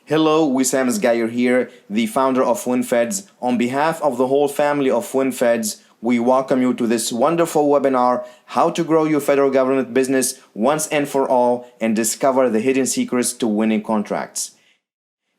Hello, Wissam Sgayer here, the founder of WinFeds. On behalf of the whole family of WinFeds, we welcome you to this wonderful webinar, How to Grow Your Federal Government Business Once and for All and Discover the Hidden Secrets to Winning Contracts.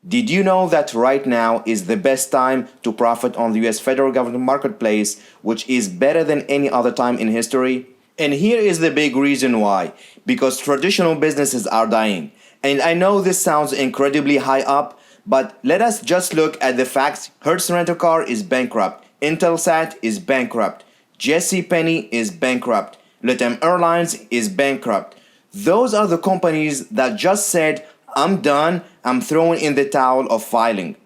Did you know that right now is the best time to profit on the US federal government marketplace, which is better than any other time in history? And here is the big reason why. Because traditional businesses are dying. And I know this sounds incredibly high up, but let us just look at the facts. Hertz Rent-A-Car is bankrupt. Intelsat is bankrupt. JCPenney is bankrupt. LATAM Airlines is bankrupt. Those are the companies that just said, I'm done, I'm throwing in the towel of filing.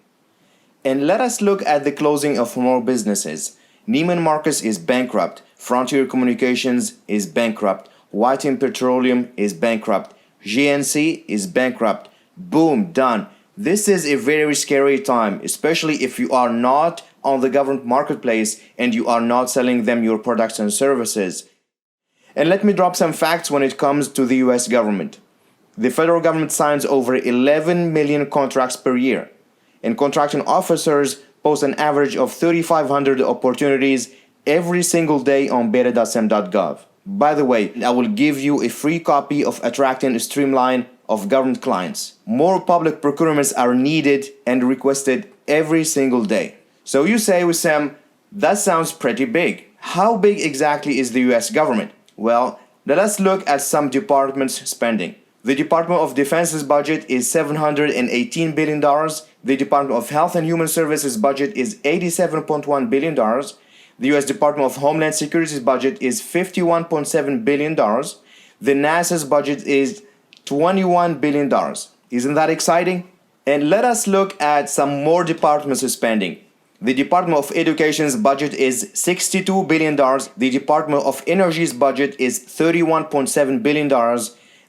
And let us look at the closing of more businesses. Neiman Marcus is bankrupt. Frontier Communications is bankrupt. Whiting Petroleum is bankrupt. GNC is bankrupt. Boom, done. This is a very scary time, especially if you are not on the government marketplace and you are not selling them your products and services. And let me drop some facts when it comes to the US government. The federal government signs over 11 million contracts per year, and contracting officers post an average of 3,500 opportunities every single day on beta.sem.gov. By the way, I will give you a free copy of Attracting a Streamline of Government Clients. More public procurements are needed and requested every single day. So you say, Wissam, that sounds pretty big. How big exactly is the US government? Well, let us look at some departments' spending. The Department of Defense's budget is $718 billion. The Department of Health and Human Services budget is $87.1 billion. The U.S. Department of Homeland Security's budget is $51.7 billion. The NASA's budget is $21 billion. Isn't that exciting? And let us look at some more departments spending. The Department of Education's budget is $62 billion. The Department of Energy's budget is $31.7 billion.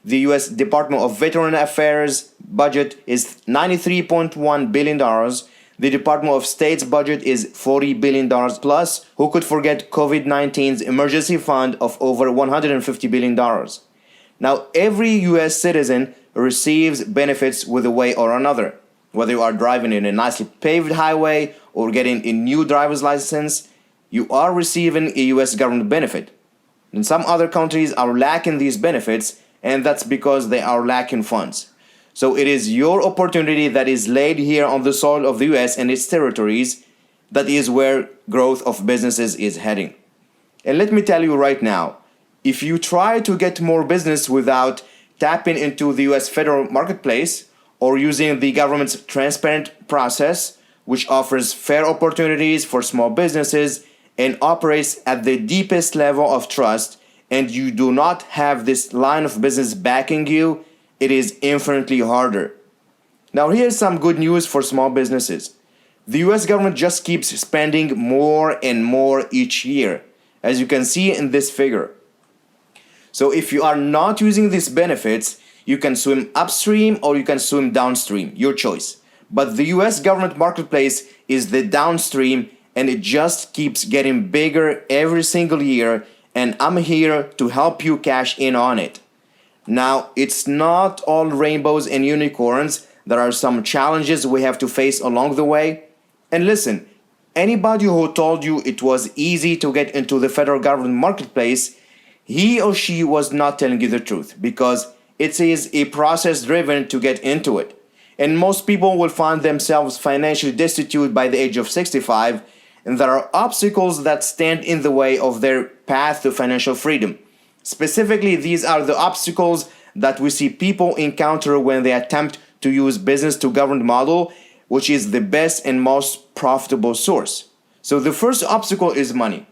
The U.S. Department of Veteran Affairs budget is $93.1 billion. The Department of State's budget is $40 billion. Plus, who could forget COVID-19's emergency fund of over $150 billion? Now, every U.S. citizen receives benefits with a way or another. Whether you are driving in a nicely paved highway or getting a new driver's license, you are receiving a U.S. government benefit. And some other countries are lacking these benefits, and that's because they are lacking funds. So it is your opportunity that is laid here on the soil of the US and its territories. That is where growth of businesses is heading. And let me tell you right now, if you try to get more business without tapping into the US federal marketplace or using the government's transparent process, which offers fair opportunities for small businesses and operates at the deepest level of trust, and you do not have this line of business backing you, it is infinitely harder. Now here's some good news for small businesses. The US government just keeps spending more and more each year, as you can see in this figure. So if you are not using these benefits, you can swim upstream or you can swim downstream, your choice. But the US government marketplace is the downstream, and it just keeps getting bigger every single year, and I'm here to help you cash in on it. Now, it's not all rainbows and unicorns. There are some challenges we have to face along the way. And listen, anybody who told you it was easy to get into the federal government marketplace, he or she was not telling you the truth, because it is a process driven to get into it. And most people will find themselves financially destitute by the age of 65, and there are obstacles that stand in the way of their path to financial freedom. Specifically, these are the obstacles that we see people encounter when they attempt to use business to government model, which is the best and most profitable source. So the first obstacle is money.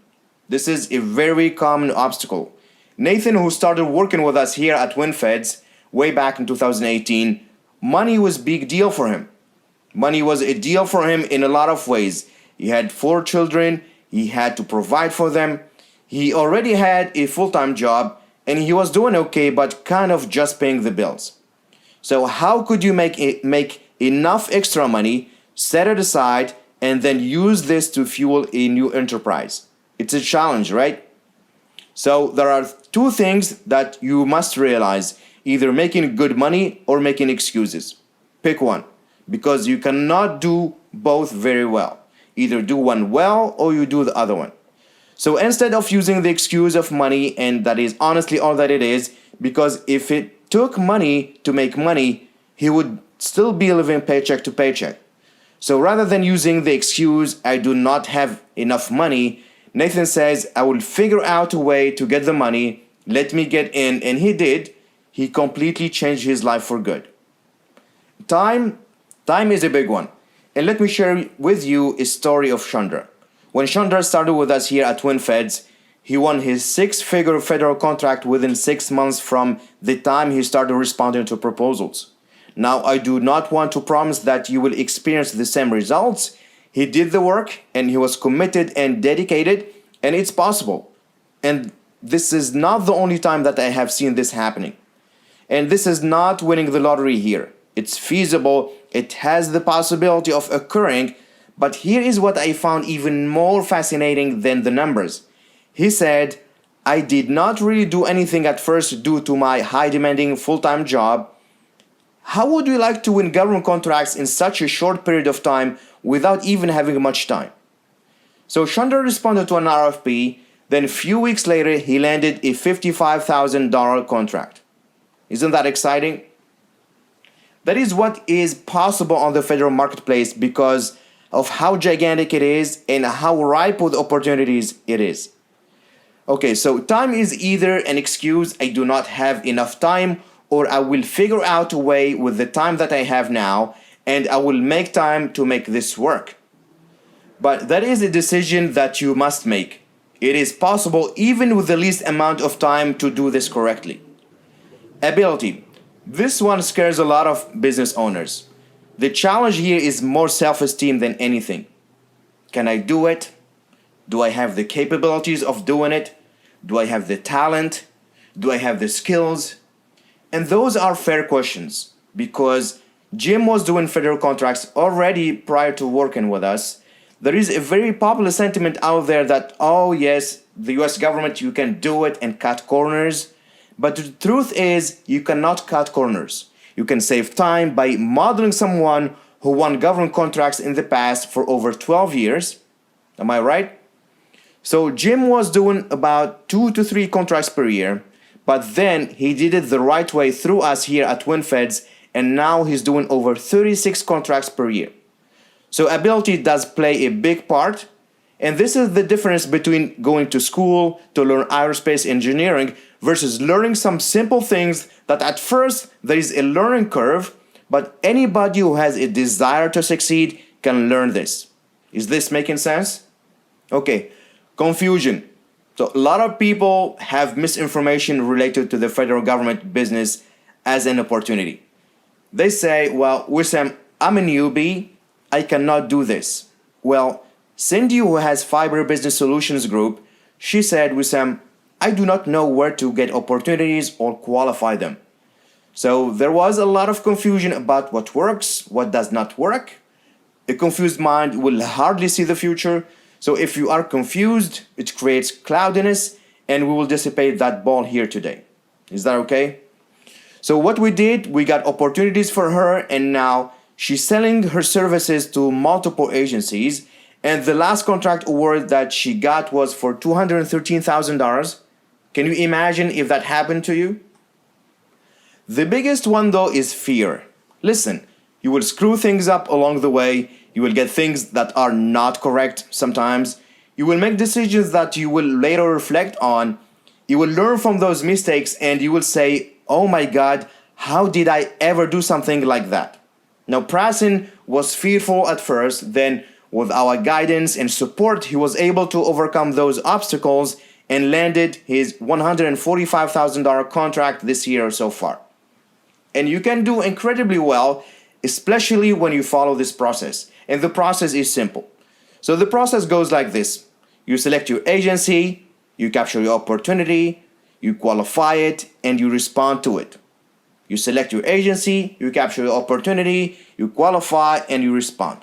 This is a very common obstacle. Nathan, who started working with us here at WinFeds way back in 2018, money was a big deal for him. Money was a deal for him in a lot of ways. He had 4 children, he had to provide for them. He already had a full-time job, and he was doing okay, but kind of just paying the bills. So how could you make enough extra money, set it aside, and then use this to fuel a new enterprise? It's a challenge, right? So there are 2 things that you must realize, either making good money or making excuses. Pick one. because you cannot do both very well. Either do one well or you do the other one. So instead of using the excuse of money, and that is honestly all that it is, because if it took money to make money, he would still be living paycheck to paycheck. So rather than using the excuse, I do not have enough money, Nathan says, I will figure out a way to get the money, let me get in, and he did. He completely changed his life for good. Time is a big one. And let me share with you a story of Chandra. When Chandra started with us here at WinFeds, he won his six-figure federal contract within 6 months from the time he started responding to proposals. Now, I do not want to promise that you will experience the same results. He did the work and he was committed and dedicated, and it's possible. And this is not the only time that I have seen this happening. And this is not winning the lottery here. It's feasible, it has the possibility of occurring, but here is what I found even more fascinating than the numbers. He said, I did not really do anything at first due to my high demanding full-time job. How would you like to win government contracts in such a short period of time without even having much time? So Chandra responded to an RFP, then a few weeks later he landed a $55,000 contract. Isn't that exciting? That is what is possible on the federal marketplace because of how gigantic it is and how ripe with opportunities it is. Okay, so time is either an excuse, I do not have enough time, or I will figure out a way with the time that I have now and I will make time to make this work. But that is a decision that you must make. It is possible even with the least amount of time to do this correctly. Ability. This one scares a lot of business owners. The challenge here is more self-esteem than anything. Can I do it? Do I have the capabilities of doing it? Do I have the talent? Do I have the skills? And those are fair questions because Jim was doing federal contracts already prior to working with us. There is a very popular sentiment out there that, oh yes, the US government, you can do it and cut corners. But the truth is, you cannot cut corners. You can save time by modeling someone who won government contracts in the past for over 12 years. Am I right? So Jim was doing about 2 to 3 contracts per year, but then he did it the right way through us here at WinFeds, and now he's doing over 36 contracts per year. So ability does play a big part, and this is the difference between going to school to learn aerospace engineering versus learning some simple things that at first there is a learning curve, but anybody who has a desire to succeed can learn this. Is this making sense? Okay, confusion. So a lot of people have misinformation related to the federal government business as an opportunity. They say, well, Wissam, I'm a newbie, I cannot do this. Well, Cindy, who has Fiber Business Solutions Group, she said, Wissam, I do not know where to get opportunities or qualify them. So there was a lot of confusion about what works, what does not work. A confused mind will hardly see the future. So if you are confused, it creates cloudiness, and we will dissipate that ball here today. Is that okay? So what we did, we got opportunities for her, and now she's selling her services to multiple agencies. And the last contract award that she got was for $213,000. Can you imagine if that happened to you? The biggest one though is fear. Listen, you will screw things up along the way. You will get things that are not correct sometimes. You will make decisions that you will later reflect on. You will learn from those mistakes and you will say, oh my God, how did I ever do something like that? Now, Prasen was fearful at first, then with our guidance and support, he was able to overcome those obstacles and landed his $145,000 contract this year so far. And you can do incredibly well, especially when you follow this process. And the process is simple. So the process goes like this. You select your agency, you capture your opportunity, you qualify it, and you respond to it. You select your agency, you capture your opportunity, you qualify, and you respond.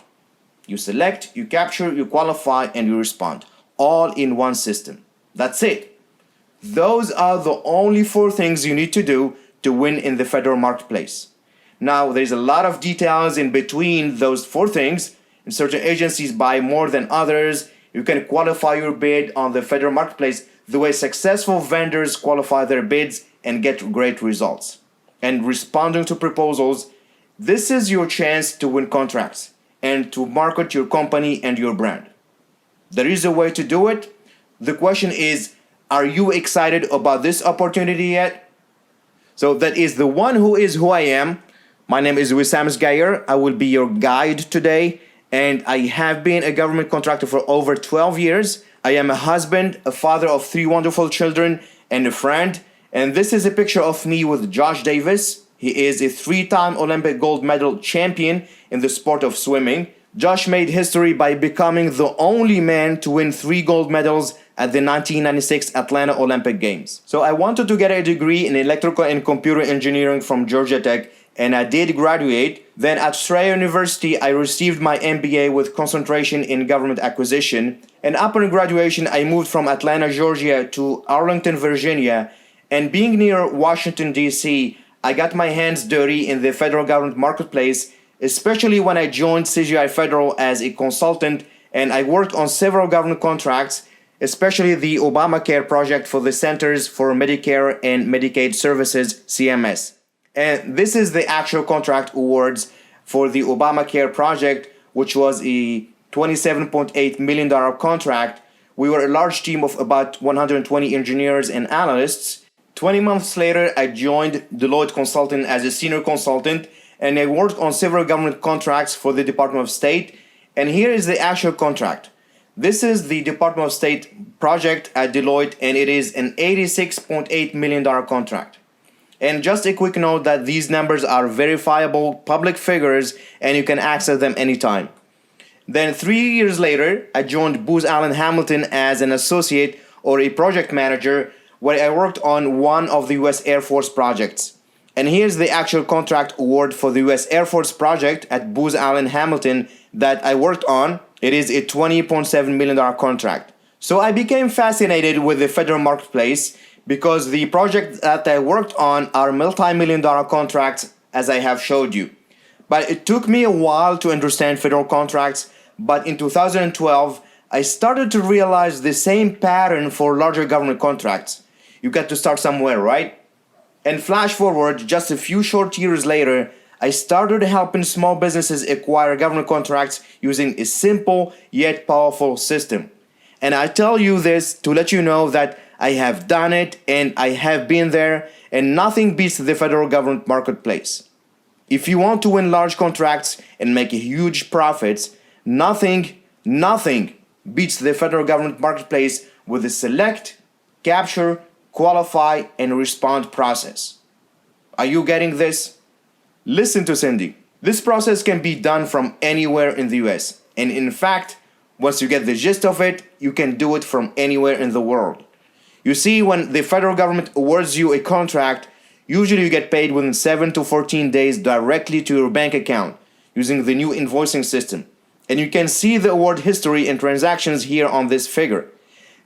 You select, you capture, you qualify, and you respond. All in one system. That's it. Those are the only 4 things you need to do to win in the federal marketplace. Now, there's a lot of details in between those four things. And certain agencies buy more than others. You can qualify your bid on the federal marketplace the way successful vendors qualify their bids and get great results. And responding to proposals, this is your chance to win contracts and to market your company and your brand. There is a way to do it. The question is, are you excited about this opportunity yet? So that is the one who is who I am. My name is Wissam Sgayer. I will be your guide today, and I have been a government contractor for over 12 years. I am a husband, a father of 3 wonderful children, and a friend. And this is a picture of me with Josh Davis. He is a 3-time Olympic gold medal champion in the sport of swimming. Josh made history by becoming the only man to win 3 gold medals at the 1996 Atlanta Olympic Games. So I wanted to get a degree in electrical and computer engineering from Georgia Tech, and I did graduate. Then at Strayer University, I received my MBA with concentration in government acquisition. And upon graduation, I moved from Atlanta, Georgia to Arlington, Virginia. And being near Washington, D.C., I got my hands dirty in the federal government marketplace, especially when I joined CGI Federal as a consultant, and I worked on several government contracts, especially the Obamacare project for the Centers for Medicare and Medicaid Services, CMS. And this is the actual contract awards for the Obamacare project, which was a $27.8 million contract. We were a large team of about 120 engineers and analysts. 20 months later, I joined Deloitte Consulting as a senior consultant, and I worked on several government contracts for the Department of State. And here is the actual contract. This is the Department of State project at Deloitte, and it is an $86.8 million contract. And just a quick note that these numbers are verifiable public figures and you can access them anytime. Then 3 years later, I joined Booz Allen Hamilton as an associate or a project manager, where I worked on one of the US Air Force projects. And here's the actual contract award for the US Air Force project at Booz Allen Hamilton that I worked on. It is a $20.7 million contract. So I became fascinated with the federal marketplace because the projects that I worked on are multi-million-dollar contracts, as I have showed you. But it took me a while to understand federal contracts, but in 2012, I started to realize the same pattern for larger government contracts. You got to start somewhere, right? And flash forward just a few short years later, I started helping small businesses acquire government contracts using a simple yet powerful system. And I tell you this to let you know that I have done it and I have been there, and nothing beats the federal government marketplace. If you want to win large contracts and make huge profits, nothing beats the federal government marketplace with the select, capture, qualify, and respond process. Are you getting this? Listen to Cindy. This process can be done from anywhere in the US. And in fact, once you get the gist of it, you can do it from anywhere in the world. You see, when the federal government awards you a contract, usually you get paid within 7 to 14 days directly to your bank account using the new invoicing system. And you can see the award history and transactions here on this figure.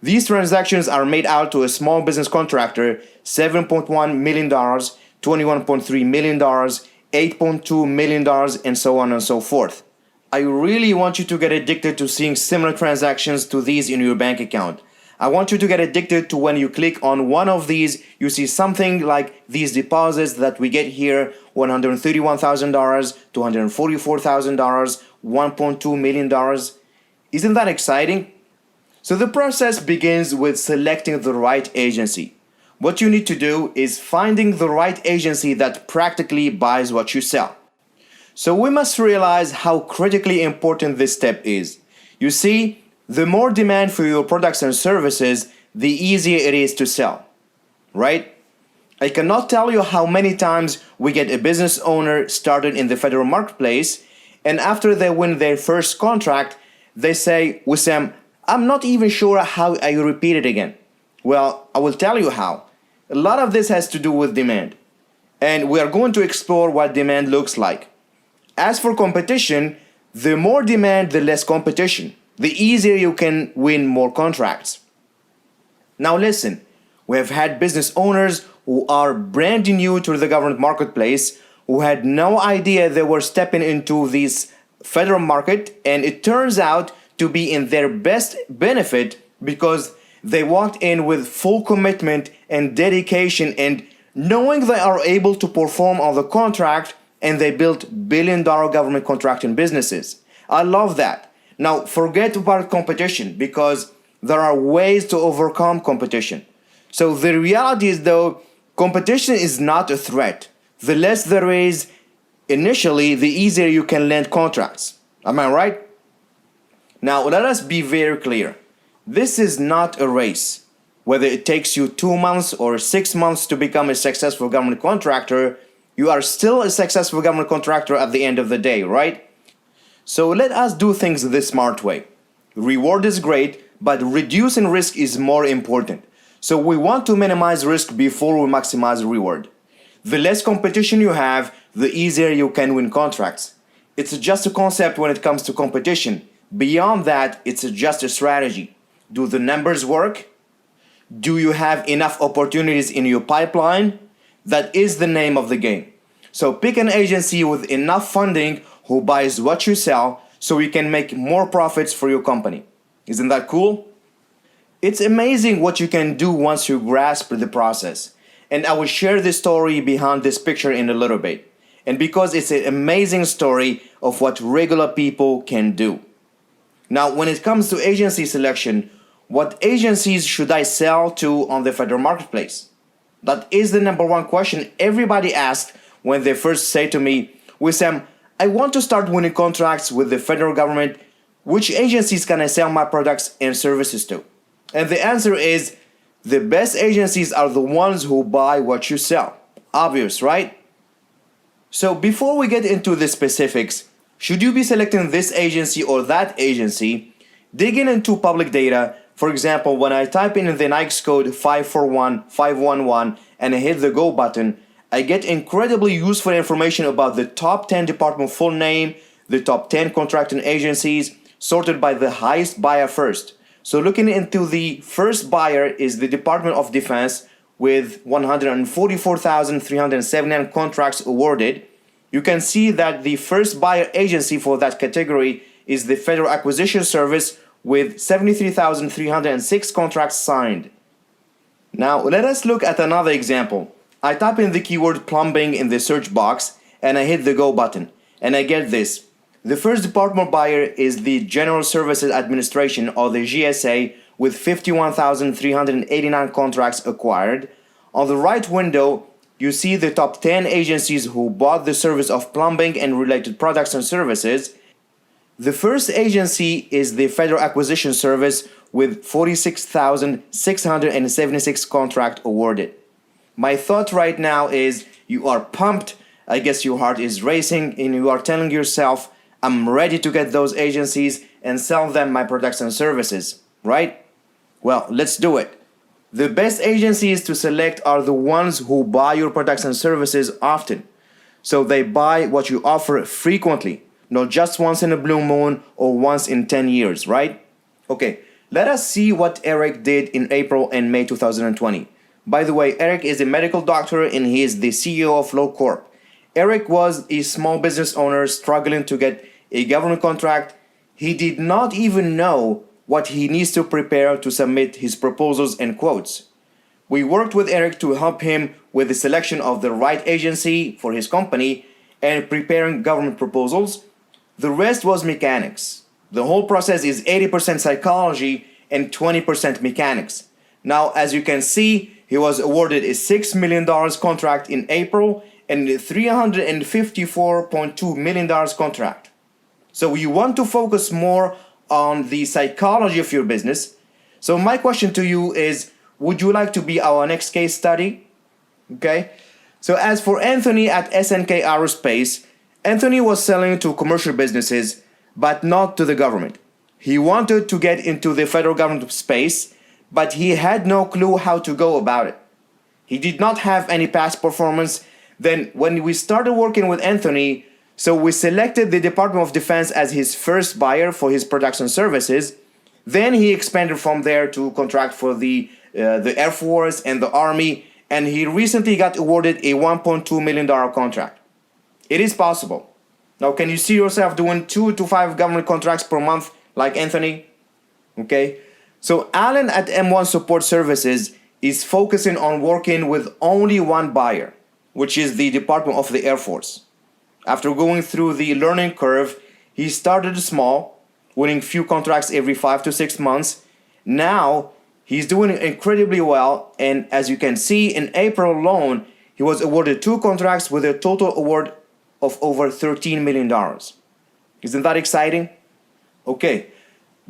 These transactions are made out to a small business contractor, $7.1 million, $21.3 million, $8.2 million, and so on and so forth. I really want you to get addicted to seeing similar transactions to these in your bank account. I want you to get addicted to when you click on one of these, you see something like these deposits that we get here, $131,000, $244,000, $1.2 million. Isn't that exciting? So the process begins with selecting the right agency. What you need to do is finding the right agency that practically buys what you sell. So we must realize how critically important this step is. You see, the more demand for your products and services, the easier it is to sell, right? I cannot tell you how many times we get a business owner started in the federal marketplace, and after they win their first contract, they say, Wissam, I'm not even sure how I repeat it again. Well, I will tell you how. A lot of this has to do with demand, and we are going to explore what demand looks like. As for competition, the more demand, the less competition. The easier you can win more contracts. Now listen, we have had business owners who are brand new to the government marketplace, who had no idea they were stepping into this federal market, and it turns out to be in their best benefit because they walked in with full commitment and dedication and knowing they are able to perform on the contract, and they built billion-dollar government contracting businesses. I love that. Now, forget about competition because there are ways to overcome competition. So the reality is, though, competition is not a threat. The less there is initially, the easier you can land contracts. Am I right? Now, let us be very clear. This is not a race. Whether it takes you 2 months or 6 months to become a successful government contractor, you are still a successful government contractor at the end of the day, right? So let us do things the smart way. Reward is great, but reducing risk is more important. So we want to minimize risk before we maximize reward. The less competition you have, the easier you can win contracts. It's just a concept when it comes to competition. Beyond that, it's just a strategy. Do the numbers work? Do you have enough opportunities in your pipeline? That is the name of the game. So pick an agency with enough funding who buys what you sell so you can make more profits for your company. Isn't that cool? It's amazing what you can do once you grasp the process. And I will share the story behind this picture in a little bit. And because it's an amazing story of what regular people can do. Now, when it comes to agency selection, what agencies should I sell to on the federal marketplace? That is the number one question everybody asks when they first say to me, Wissam, I want to start winning contracts with the federal government. Which agencies can I sell my products and services to? And the answer is, the best agencies are the ones who buy what you sell. Obvious, right? So before we get into the specifics, should you be selecting this agency or that agency? Digging into public data. For example, when I type in the NAICS code 541511 and I hit the go button, I get incredibly useful information about the top 10 department full name, the top 10 contracting agencies, sorted by the highest buyer first. So looking into the first buyer is the Department of Defense with 144,379 contracts awarded. You can see that the first buyer agency for that category is the Federal Acquisition Service with 73,306 contracts signed. Now let us look at another example. I type in the keyword plumbing in the search box and I hit the go button and I get this. The first department buyer is the General Services Administration or the GSA with 51,389 contracts acquired. On the right window, you see the top 10 agencies who bought the service of plumbing and related products and services. The first agency is the Federal Acquisition Service with 46,676 contracts awarded. My thought right now is you are pumped. I guess your heart is racing and you are telling yourself, I'm ready to get those agencies and sell them my products and services, right? Well, let's do it. The best agencies to select are the ones who buy your products and services often. So they buy what you offer frequently, not just once in a blue moon or once in 10 years, right? Okay, let us see what Eric did in April and May 2020. By the way, Eric is a medical doctor and he is the CEO of Low Corp. Eric was a small business owner struggling to get a government contract. He did not even know what he needs to prepare to submit his proposals and quotes. We worked with Eric to help him with the selection of the right agency for his company and preparing government proposals. The rest was mechanics. The whole process is 80% psychology and 20% mechanics. Now, as you can see, he was awarded a $6 million contract in April and a $354.2 million contract. So you want to focus more on the psychology of your business. So my question to you is, would you like to be our next case study? Okay. So as for Anthony at SNK Aerospace, Anthony was selling to commercial businesses, but not to the government. He wanted to get into the federal government space, but he had no clue how to go about it. He did not have any past performance. Then when we started working with Anthony, so we selected the Department of Defense as his first buyer for his production services. Then he expanded from there to contract for the Air Force and the Army, and he recently got awarded a $1.2 million contract. It is possible. Now, can you see yourself doing 2 to 5 government contracts per month like Anthony? Okay. So Alan at M1 Support Services is focusing on working with only one buyer, which is the Department of the Air Force. After going through the learning curve, he started small, winning few contracts every 5 to 6 months. Now, he's doing incredibly well, and as you can see, in April alone, he was awarded 2 contracts with a total award of over $13 million. Isn't that exciting? Okay,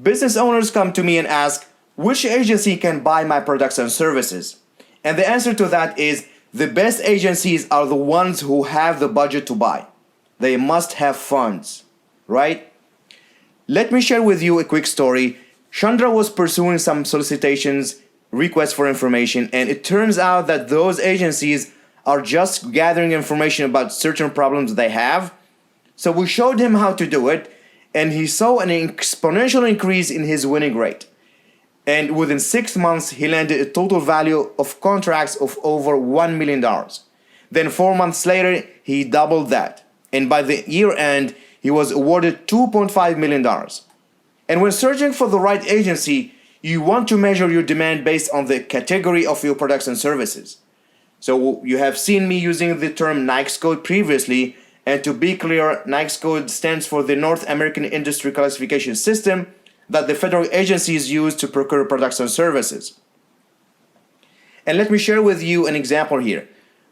business owners come to me and ask, which agency can buy my products and services? And the answer to that is, the best agencies are the ones who have the budget to buy. They must have funds, right? Let me share with you a quick story. Chandra was pursuing some solicitations, requests for information, and it turns out that those agencies are just gathering information about certain problems they have. So we showed him how to do it, and he saw an exponential increase in his winning rate. And within 6 months, he landed a total value of contracts of over $1 million. Then 4 months later, he doubled that. And by the year end, he was awarded $2.5 million. And when searching for the right agency, you want to measure your demand based on the category of your products and services. So you have seen me using the term NAICS code previously, and to be clear, NAICS code stands for the North American Industry Classification System that the federal agencies use to procure products and services. And let me share with you an example here.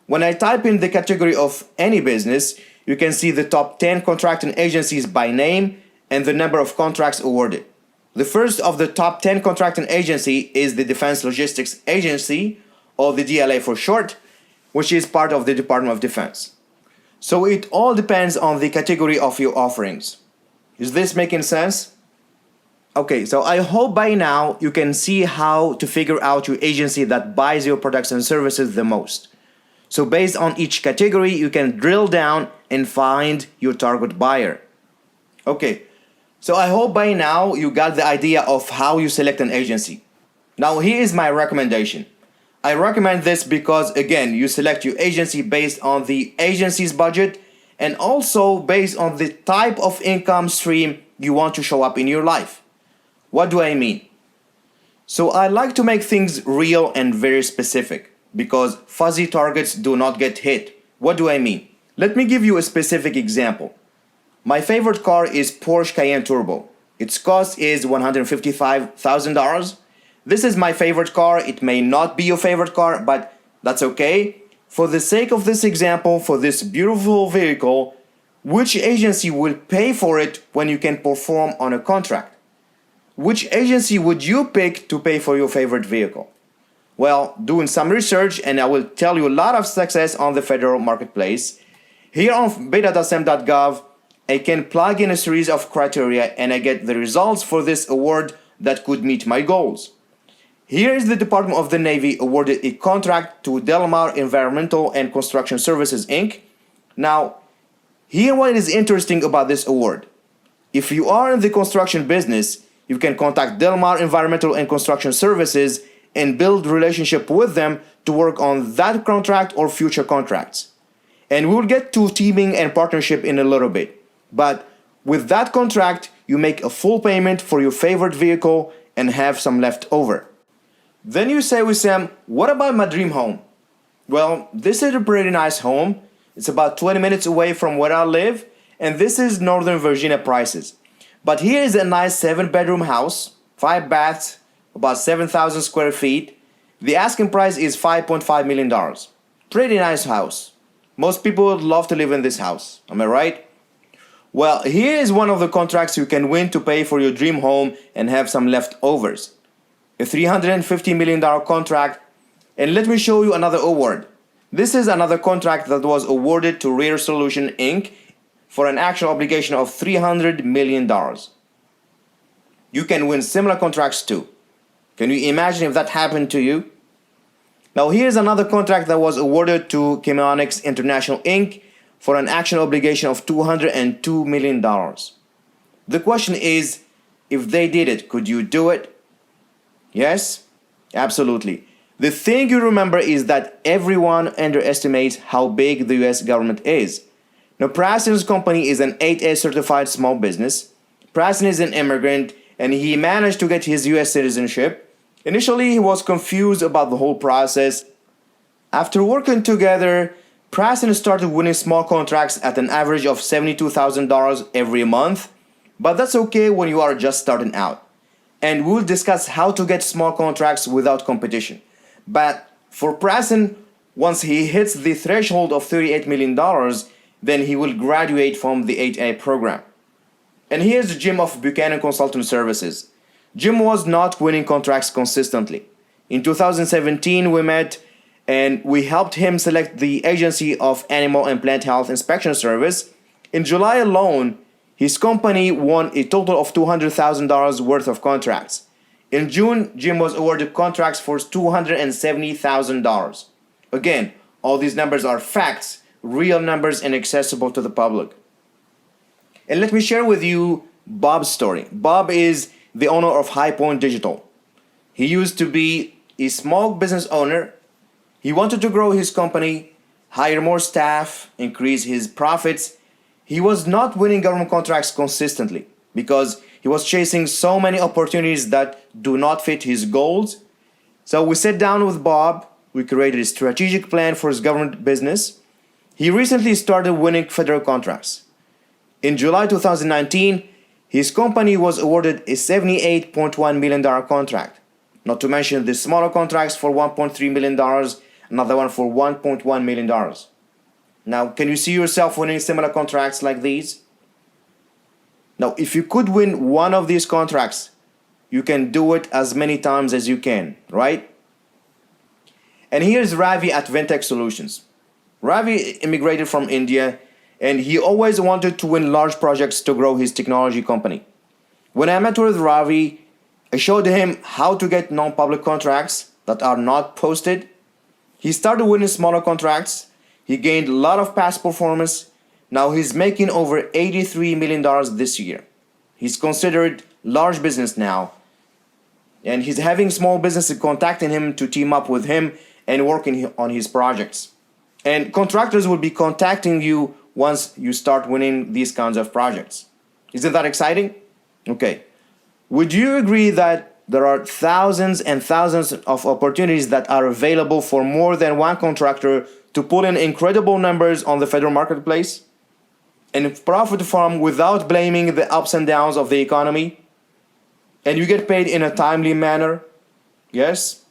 When I type in the category of any business, you can see the top 10 contracting agencies by name and the number of contracts awarded. The first of the top 10 contracting agency is the Defense Logistics Agency, or the DLA for short, which is part of the Department of Defense. So it all depends on the category of your offerings. Is this making sense? Okay, so I hope by now you can see how to figure out your agency that buys your products and services the most. So based on each category, you can drill down and find your target buyer. Okay, so I hope by now you got the idea of how you select an agency. Now here is my recommendation. I recommend this because, again, you select your agency based on the agency's budget and also based on the type of income stream you want to show up in your life. What do I mean? So I like to make things real and very specific because fuzzy targets do not get hit. What do I mean? Let me give you a specific example. My favorite car is Porsche Cayenne Turbo. Its cost is $155,000. This is my favorite car. It may not be your favorite car, but that's okay. For the sake of this example, for this beautiful vehicle, which agency will pay for it when you can perform on a contract? Which agency would you pick to pay for your favorite vehicle? Well, doing some research, and I will tell you a lot of success on the federal marketplace. Here on beta.sem.gov, I can plug in a series of criteria and I get the results for this award that could meet my goals. Here is the Department of the Navy awarded a contract to Delmar Environmental and Construction Services, Inc. Now, here what is interesting about this award. If you are in the construction business, you can contact Delmar Environmental and Construction Services and build relationship with them to work on that contract or future contracts. And we'll get to teaming and partnership in a little bit. But with that contract, you make a full payment for your favorite vehicle and have some left over. Then you say, Wissam, what about my dream home? Well, this is a pretty nice home. It's about 20 minutes away from where I live, and this is Northern Virginia prices. But here is a nice 7-bedroom house, 5 baths, about 7,000 square feet. The asking price is $5.5 million. Pretty nice house. Most people would love to live in this house. Am I right? Well, here is one of the contracts you can win to pay for your dream home and have some leftovers. A $350 million contract. And let me show you another award. This is another contract that was awarded to Rare Solution Inc. for an actual obligation of $300 million. You can win similar contracts too. Can you imagine if that happened to you? Now here's another contract that was awarded to Chemonics International Inc. for an action obligation of $202 million. The question is, if they did it, could you do it? Yes, absolutely. The thing you remember is that everyone underestimates how big the US government is. Now, Prasen's company is an 8A certified small business. Prasen is an immigrant and he managed to get his US citizenship. Initially, he was confused about the whole process. After working together, Prasen started winning small contracts at an average of $72,000 every month. But that's okay when you are just starting out. And we'll discuss how to get small contracts without competition. But for Prasen, once he hits the threshold of $38 million, then he will graduate from the 8A program. And here's Jim of Buchanan Consulting Services. Jim was not winning contracts consistently. In 2017, we met and we helped him select the Agency of Animal and Plant Health Inspection Service. In July alone, his company won a total of $200,000 worth of contracts. In June, Jim was awarded contracts for $270,000. Again, all these numbers are facts, real numbers, and accessible to the public. And let me share with you Bob's story. Bob is the owner of High Point Digital. He used to be a small business owner. He wanted to grow his company, hire more staff, increase his profits. He was not winning government contracts consistently because he was chasing so many opportunities that do not fit his goals. So we sat down with Bob. We created a strategic plan for his government business. He recently started winning federal contracts. In July 2019, his company was awarded a $78.1 million contract. Not to mention the smaller contracts for $1.3 million, another one for $1.1 million. Now, can you see yourself winning similar contracts like these? Now, if you could win one of these contracts, you can do it as many times as you can, right? And here's Ravi at Ventec Solutions. Ravi immigrated from India and he always wanted to win large projects to grow his technology company. When I met with Ravi, I showed him how to get non-public contracts that are not posted. He started winning smaller contracts. He gained a lot of past performance. Now he's making over $83 million this year. He's considered large business now. And he's having small businesses contacting him to team up with him and working on his projects. And contractors will be contacting you once you start winning these kinds of projects. Isn't that exciting? Okay. Would you agree that there are thousands and thousands of opportunities that are available for more than one contractor to pull in incredible numbers on the federal marketplace and profit from without blaming the ups and downs of the economy? And you get paid in a timely manner? Yes?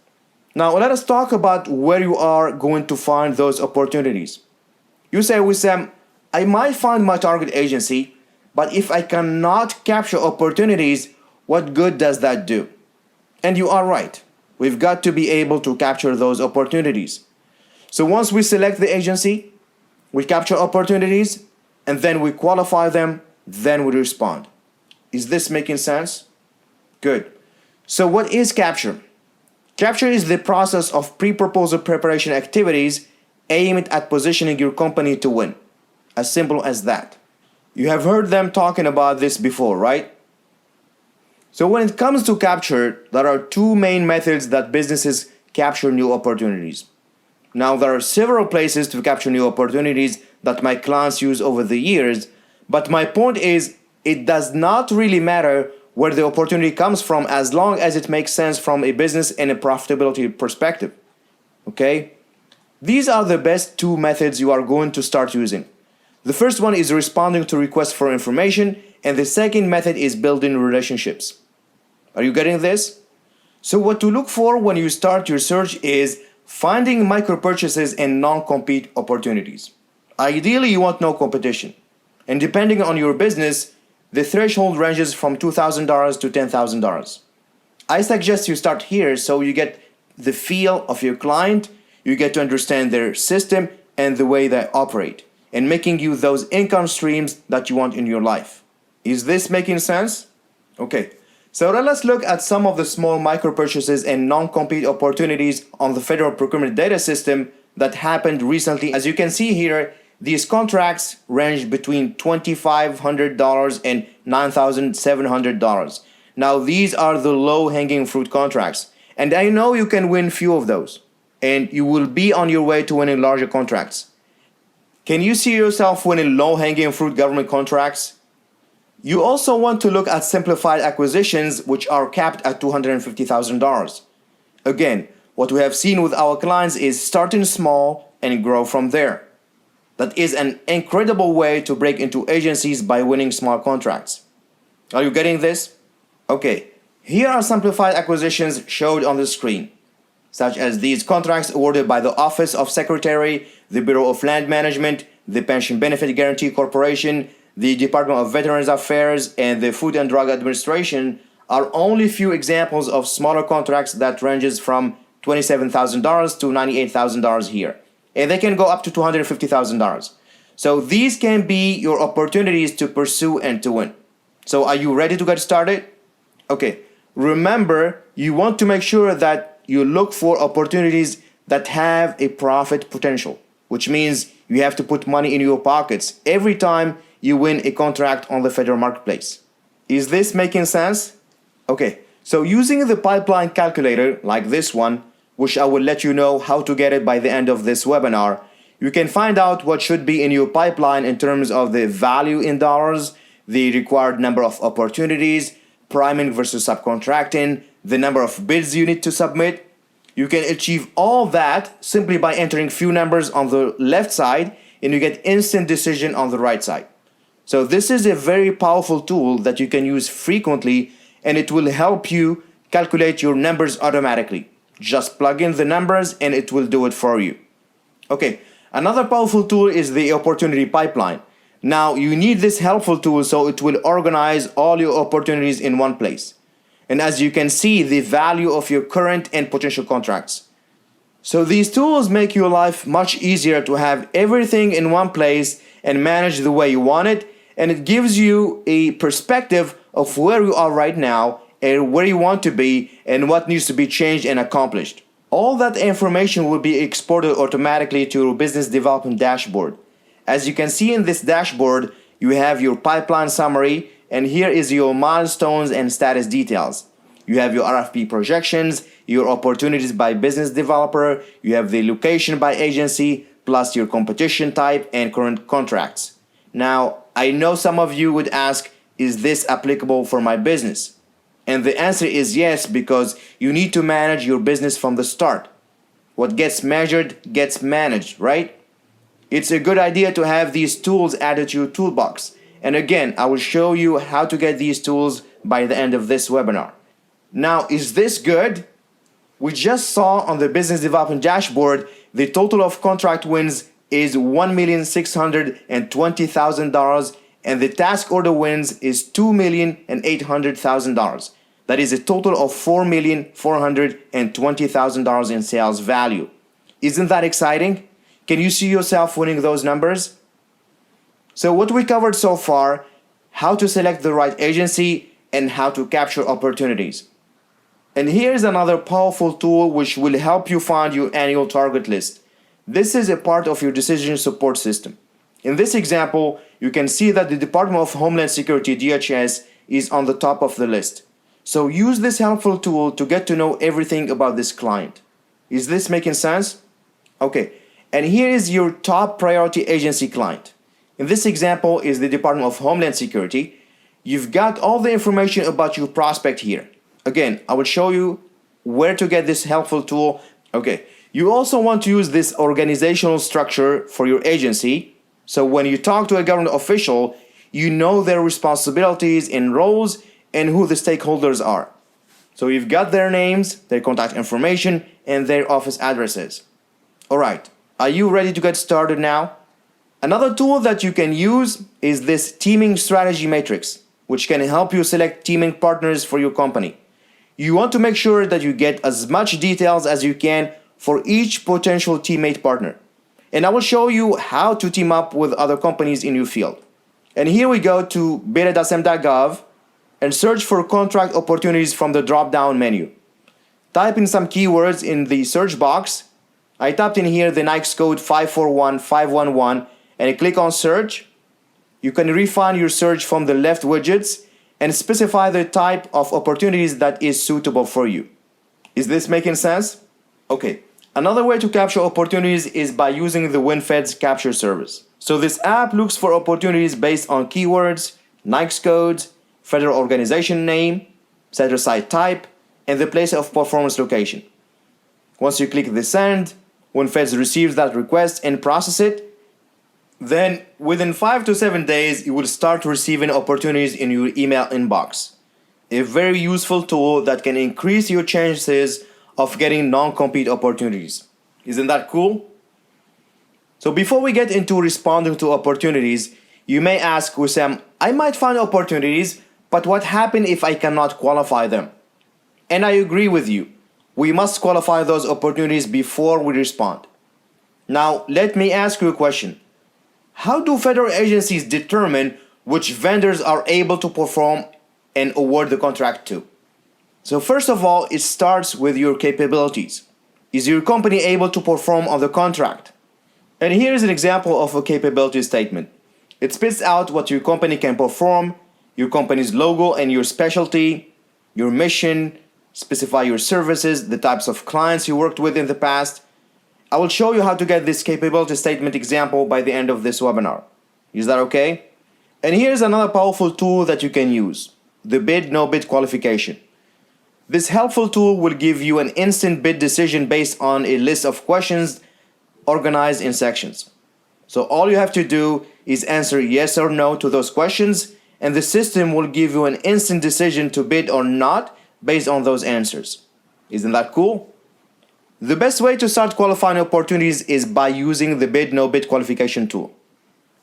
Now let us talk about where you are going to find those opportunities. You say, Wissam, I might find my target agency, but if I cannot capture opportunities, what good does that do? And you are right. We've got to be able to capture those opportunities. So once we select the agency, we capture opportunities, and then we qualify them, then we respond. Is this making sense? Good. So what is capture? Capture is the process of pre-proposal preparation activities aimed at positioning your company to win. As simple as that. You have heard them talking about this before, right? So when it comes to capture, there are two main methods that businesses capture new opportunities. Now, there are several places to capture new opportunities that my clients use over the years, but my point is it does not really matter where the opportunity comes from as long as it makes sense from a business and a profitability perspective. Okay? These are the best two methods you are going to start using. The first one is responding to requests for information, and the second method is building relationships. Are you getting this? So what to look for when you start your search is finding micro purchases and non-compete opportunities. Ideally, you want no competition. And depending on your business, the threshold ranges from $2,000 to $10,000. I suggest you start here so you get the feel of your client, you get to understand their system and the way they operate, and making you those income streams that you want in your life. Is this making sense? Okay, so let's look at some of the small micro purchases and non-compete opportunities on the federal procurement data system that happened recently. As you can see here, these contracts range between $2,500 and $9,700. Now these are the low-hanging fruit contracts, and I know you can win few of those, and you will be on your way to winning larger contracts. Can you see yourself winning low-hanging fruit government contracts? You also want to look at simplified acquisitions, which are capped at $250,000. Again, what we have seen with our clients is starting small and grow from there. That is an incredible way to break into agencies by winning small contracts. Are you getting this? Okay, here are simplified acquisitions showed on the screen, such as these contracts awarded by the Office of Secretary, the Bureau of Land Management, the Pension Benefit Guaranty Corporation, the Department of Veterans Affairs, and the Food and Drug Administration are only few examples of smaller contracts that ranges from $27,000 to $98,000 here. And they can go up to $250,000. So these can be your opportunities to pursue and to win. So are you ready to get started? Okay, remember, you want to make sure that you look for opportunities that have a profit potential, which means you have to put money in your pockets every time you win a contract on the federal marketplace. Is this making sense? Okay, so using the pipeline calculator like this one, which I will let you know how to get it by the end of this webinar, you can find out what should be in your pipeline in terms of the value in dollars, the required number of opportunities, priming versus subcontracting, the number of bids you need to submit. You can achieve all that simply by entering few numbers on the left side, and you get instant decision on the right side. So this is a very powerful tool that you can use frequently, and it will help you calculate your numbers automatically. Just plug in the numbers and it will do it for you. Okay, another powerful tool is the opportunity pipeline. Now you need this helpful tool so it will organize all your opportunities in one place. And as you can see, the value of your current and potential contracts. So these tools make your life much easier to have everything in one place and manage the way you want it. And it gives you a perspective of where you are right now and where you want to be and what needs to be changed and accomplished. All that information will be exported automatically to your business development dashboard. As you can see in this dashboard, you have your pipeline summary, and here is your milestones and status details. You have your RFP projections, your opportunities by business developer, you have the location by agency, plus your competition type and current contracts. Now, I know some of you would ask, is this applicable for my business? And the answer is yes, because you need to manage your business from the start. What gets measured gets managed, right? It's a good idea to have these tools added to your toolbox. And again, I will show you how to get these tools by the end of this webinar. Now, is this good? We just saw on the business development dashboard, the total of contract wins is $1,620,000, and the task order wins is $2,800,000. That is a total of $4,420,000 in sales value. Isn't that exciting? Can you see yourself winning those numbers? So what we covered so far, how to select the right agency and how to capture opportunities. And here's another powerful tool which will help you find your annual target list. This is a part of your decision support system. In this example, you can see that the Department of Homeland Security, DHS, is on the top of the list. So use this helpful tool to get to know everything about this client. Is this making sense? Okay, and here is your top priority agency client. In this example is the Department of Homeland Security. You've got all the information about your prospect here. Again, I will show you where to get this helpful tool. Okay, you also want to use this organizational structure for your agency. So when you talk to a government official, you know their responsibilities and roles and who the stakeholders are. So you've got their names, their contact information, and their office addresses. All right, are you ready to get started now? Another tool that you can use is this teaming strategy matrix, which can help you select teaming partners for your company. You want to make sure that you get as much details as you can for each potential teammate partner. And I will show you how to team up with other companies in your field. And here we go to beta.sem.gov and search for contract opportunities from the drop-down menu. Type in some keywords in the search box. I typed in here the NAICS code 541511 and click on search. You can refine your search from the left widgets and specify the type of opportunities that is suitable for you. Is this making sense? Okay. Another way to capture opportunities is by using the WinFed's capture service. So this app looks for opportunities based on keywords, NAICS codes, federal organization name, setter site type, and the place of performance location. Once you click the send, WinFeds receives that request and process it, then within 5 to 7 days, you will start receiving opportunities in your email inbox. A very useful tool that can increase your chances of getting non-compete opportunities. Isn't that cool? So before we get into responding to opportunities, you may ask, Wissam, I might find opportunities, but what happens if I cannot qualify them? And I agree with you. We must qualify those opportunities before we respond. Now, let me ask you a question. How do federal agencies determine which vendors are able to perform and award the contract to? So first of all, it starts with your capabilities. Is your company able to perform on the contract? And here is an example of a capability statement. It spits out what your company can perform, your company's logo and your specialty, your mission, specify your services, the types of clients you worked with in the past. I will show you how to get this capability statement example by the end of this webinar. Is that okay? And here's another powerful tool that you can use, the bid no bid qualification. This helpful tool will give you an instant bid decision based on a list of questions organized in sections. So all you have to do is answer yes or no to those questions, and the system will give you an instant decision to bid or not based on those answers. Isn't that cool? The best way to start qualifying opportunities is by using the bid no bid qualification tool.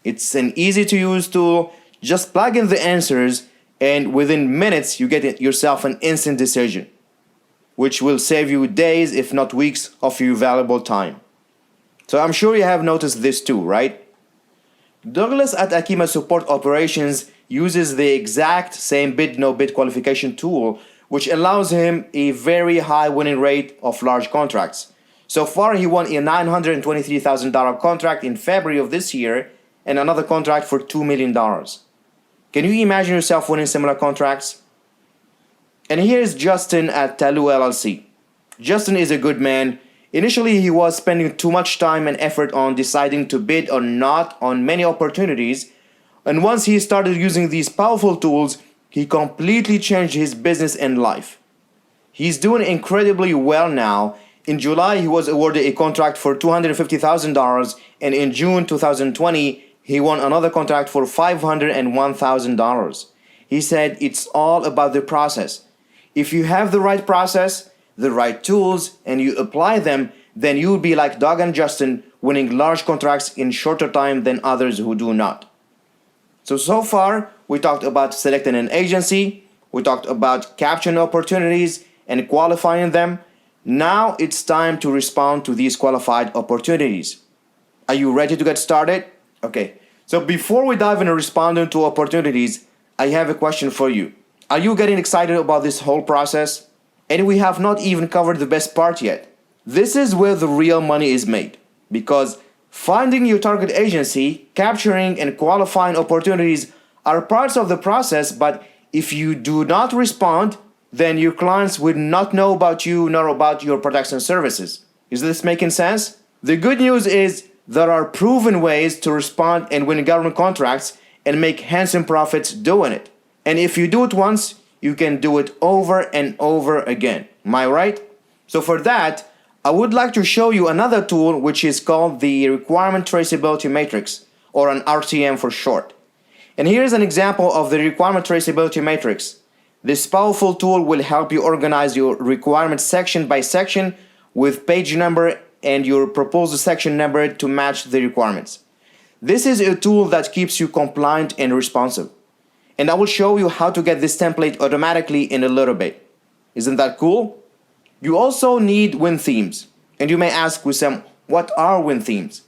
It's an easy to use tool. Just plug in the answers and within minutes you get yourself an instant decision, which will save you days if not weeks of your valuable time. So I'm sure you have noticed this too, right? Douglas at Akima Support Operations uses the exact same bid no bid qualification tool, which allows him a very high winning rate of large contracts. So far, he won a $923,000 contract in February of this year and another contract for $2 million. Can you imagine yourself winning similar contracts? And here's Justin at Talu LLC. Justin is a good man. Initially, he was spending too much time and effort on deciding to bid or not on many opportunities. And once he started using these powerful tools, he completely changed his business and life. He's doing incredibly well now. In July, he was awarded a contract for $250,000, and in June 2020, he won another contract for $501,000. He said it's all about the process. If you have the right process, the right tools, and you apply them, then you'll be like Doug and Justin, winning large contracts in shorter time than others who do not. So far, we talked about selecting an agency, we talked about capturing opportunities and qualifying them. Now it's time to respond to these qualified opportunities. Are you ready to get started? Okay, so before we dive into responding to opportunities, I have a question for you. Are you getting excited about this whole process? And we have not even covered the best part yet. This is where the real money is made, because finding your target agency, capturing and qualifying opportunities are parts of the process, but if you do not respond, then your clients will not know about you nor about your products and services. Is this making sense? The good news is there are proven ways to respond and win government contracts and make handsome profits doing it. And if you do it once, you can do it over and over again. Am I right? So for that, I would like to show you another tool which is called the Requirement Traceability Matrix, or an RTM for short. And here's an example of the Requirement Traceability Matrix. This powerful tool will help you organize your requirements section by section with page number and your proposal section number to match the requirements. This is a tool that keeps you compliant and responsive. And I will show you how to get this template automatically in a little bit. Isn't that cool? You also need win themes. And you may ask, Wissam, what are win themes?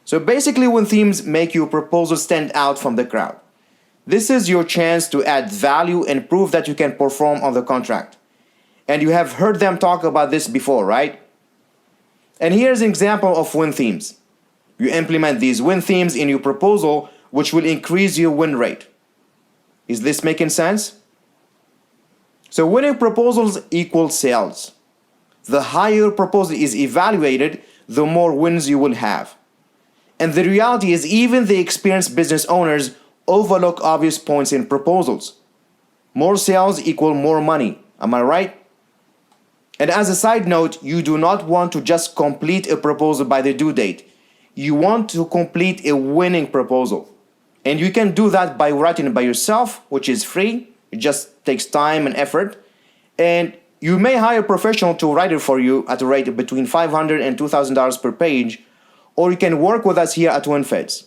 So basically, win themes make your proposal stand out from the crowd. This is your chance to add value and prove that you can perform on the contract. And you have heard them talk about this before, right? And here's an example of win themes. You implement these win themes in your proposal, which will increase your win rate. Is this making sense? So winning proposals equals sales. The higher your proposal is evaluated, the more wins you will have. And the reality is, even the experienced business owners overlook obvious points in proposals. More sales equal more money. Am I right? And as a side note, you do not want to just complete a proposal by the due date. You want to complete a winning proposal. And you can do that by writing it by yourself, which is free. It just takes time and effort. And you may hire a professional to write it for you at a rate of between $500 and $2,000 per page, or you can work with us here at WinFeds.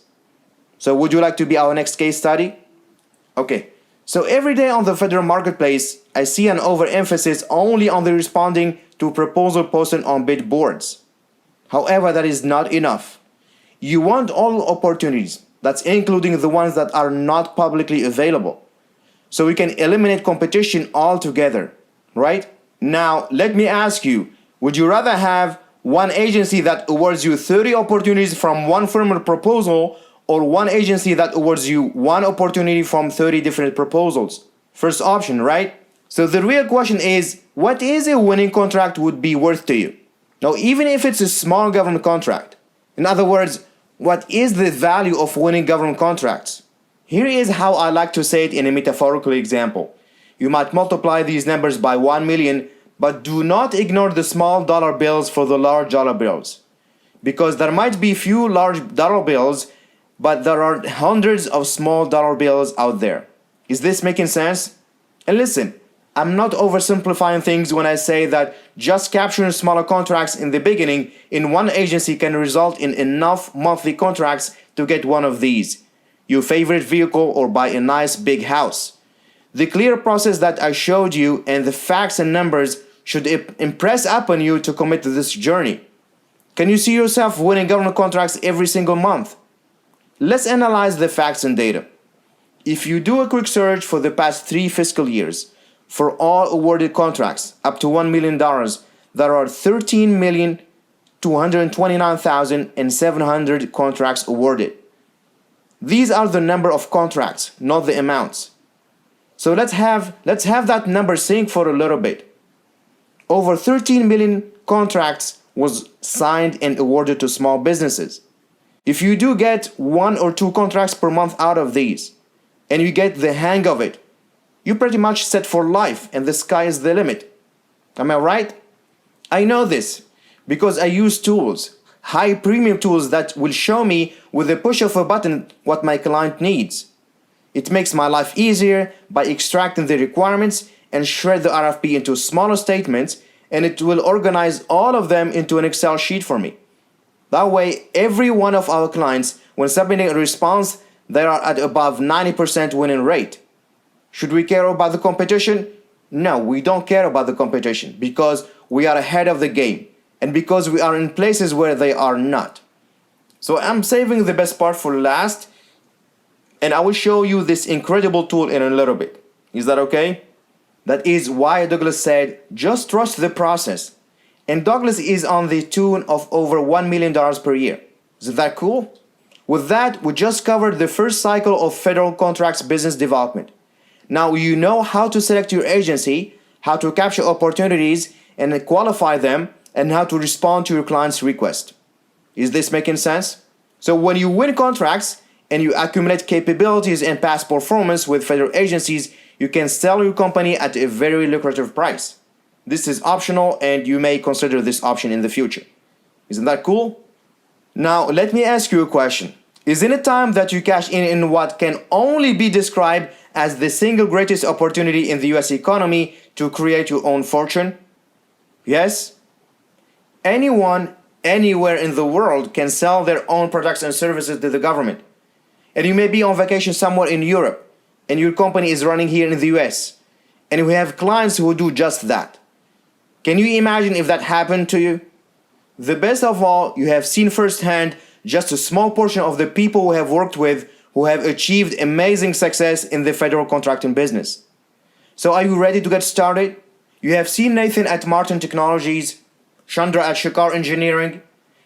So would you like to be our next case study? Okay. So every day on the federal marketplace, I see an overemphasis only on the responding to proposal posted on bid boards. However, that is not enough. You want all opportunities, that's including the ones that are not publicly available. So we can eliminate competition altogether, right? Now, let me ask you, would you rather have one agency that awards you 30 opportunities from one firm or proposal, or one agency that awards you one opportunity from 30 different proposals? First option, right? So the real question is, what is a winning contract would be worth to you? Now, even if it's a small government contract. In other words, what is the value of winning government contracts? Here is how I like to say it in a metaphorical example. You might multiply these numbers by 1 million, but do not ignore the small dollar bills for the large dollar bills. Because there might be few large dollar bills, but there are hundreds of small dollar bills out there. Is this making sense? And listen, I'm not oversimplifying things when I say that just capturing smaller contracts in the beginning in one agency can result in enough monthly contracts to get one of these, your favorite vehicle, or buy a nice big house. The clear process that I showed you and the facts and numbers should impress upon you to commit to this journey. Can you see yourself winning government contracts every single month? Let's analyze the facts and data. If you do a quick search for the past 3 fiscal years, for all awarded contracts up to $1 million, there are 13,229,700 contracts awarded. These are the number of contracts, not the amounts. So let's have that number sink for a little bit. Over 13 million contracts was signed and awarded to small businesses. If you do get 1 or 2 contracts per month out of these, and you get the hang of it, you're pretty much set for life and the sky is the limit. Am I right? I know this because I use tools, high premium tools that will show me with the push of a button what my client needs. It makes my life easier by extracting the requirements and shred the RFP into smaller statements, and it will organize all of them into an Excel sheet for me. That way, every one of our clients, when submitting a response, they are at above 90% winning rate. Should we care about the competition? No, we don't care about the competition because we are ahead of the game and because we are in places where they are not. So I'm saving the best part for last, and I will show you this incredible tool in a little bit. Is that okay? That is why Douglas said, just trust the process. And Douglas is on the tune of over $1 million per year. Isn't that cool? With that, we just covered the first cycle of federal contracts business development. Now you know how to select your agency, how to capture opportunities and qualify them, and how to respond to your client's request. Is this making sense? So when you win contracts and you accumulate capabilities and past performance with federal agencies, you can sell your company at a very lucrative price. This is optional and you may consider this option in the future. Isn't that cool? Now let me ask you a question. Isn't it time that you cash in what can only be described as the single greatest opportunity in the US economy to create your own fortune? Yes? Anyone, anywhere in the world can sell their own products and services to the government. And you may be on vacation somewhere in Europe, and your company is running here in the US, and we have clients who do just that. Can you imagine if that happened to you? The best of all, you have seen firsthand just a small portion of the people we have worked with who have achieved amazing success in the federal contracting business. So are you ready to get started? You have seen Nathan at Martin Technologies, Chandra at Shikar Engineering,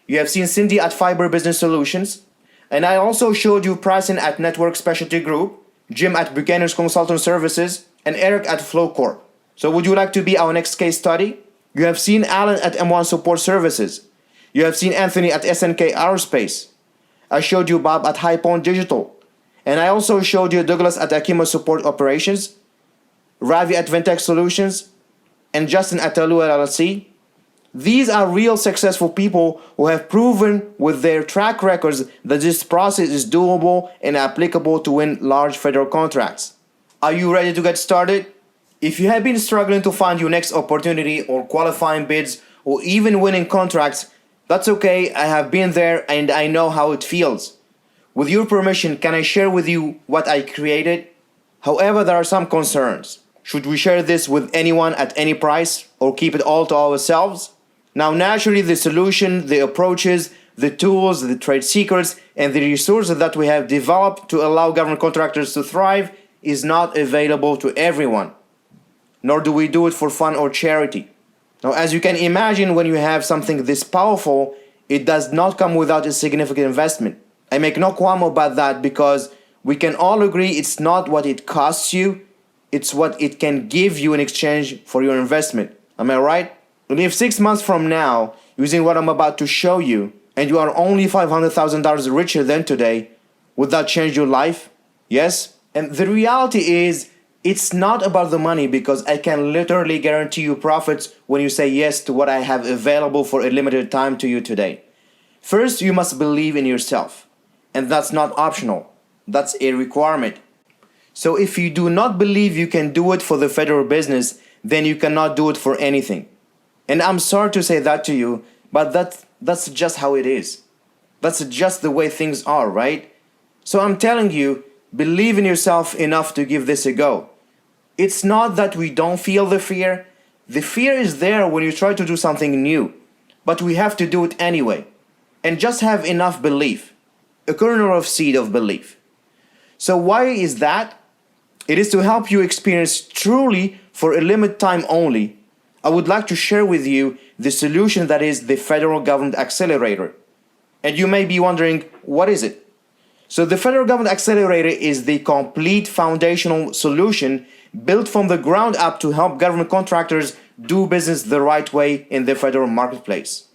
you have seen Cindy at Fiber Business Solutions, and I also showed you Pricing at Network Specialty Group, Jim at Buchanan's Consultant Services, and Eric at Flowcorp. So would you like to be our next case study? You have seen Alan at M1 Support Services. You have seen Anthony at SNK Aerospace. I showed you Bob at High Point Digital. And I also showed you Douglas at Akima Support Operations, Ravi at Ventec Solutions, and Justin at Talu LLC. These are real successful people who have proven with their track records that this process is doable and applicable to win large federal contracts. Are you ready to get started? If you have been struggling to find your next opportunity or qualifying bids or even winning contracts, that's okay. I have been there and I know how it feels. With your permission, can I share with you what I created? However, there are some concerns. Should we share this with anyone at any price or keep it all to ourselves? Now, naturally, the solution, the approaches, the tools, the trade secrets, and the resources that we have developed to allow government contractors to thrive is not available to everyone. Nor do we do it for fun or charity. Now, as you can imagine, when you have something this powerful, it does not come without a significant investment. I make no qualm about that because we can all agree it's not what it costs you, it's what it can give you in exchange for your investment. Am I right? And if 6 months from now, using what I'm about to show you, and you are only $500,000 richer than today, would that change your life? Yes? And the reality is, it's not about the money because I can literally guarantee you profits when you say yes to what I have available for a limited time to you today. First, you must believe in yourself. And that's not optional. That's a requirement. So if you do not believe you can do it for the federal business, then you cannot do it for anything. And I'm sorry to say that to you, but that's just how it is. That's just the way things are, right? So I'm telling you, believe in yourself enough to give this a go. It's not that we don't feel the fear. The fear is there when you try to do something new, but we have to do it anyway. And just have enough belief, a kernel of seed of belief. So why is that? It is to help you experience truly for a limited time only. I would like to share with you the solution that is the Federal Government Accelerator. And you may be wondering, what is it? So the Federal Government Accelerator is the complete foundational solution built from the ground up to help government contractors do business the right way in the federal marketplace.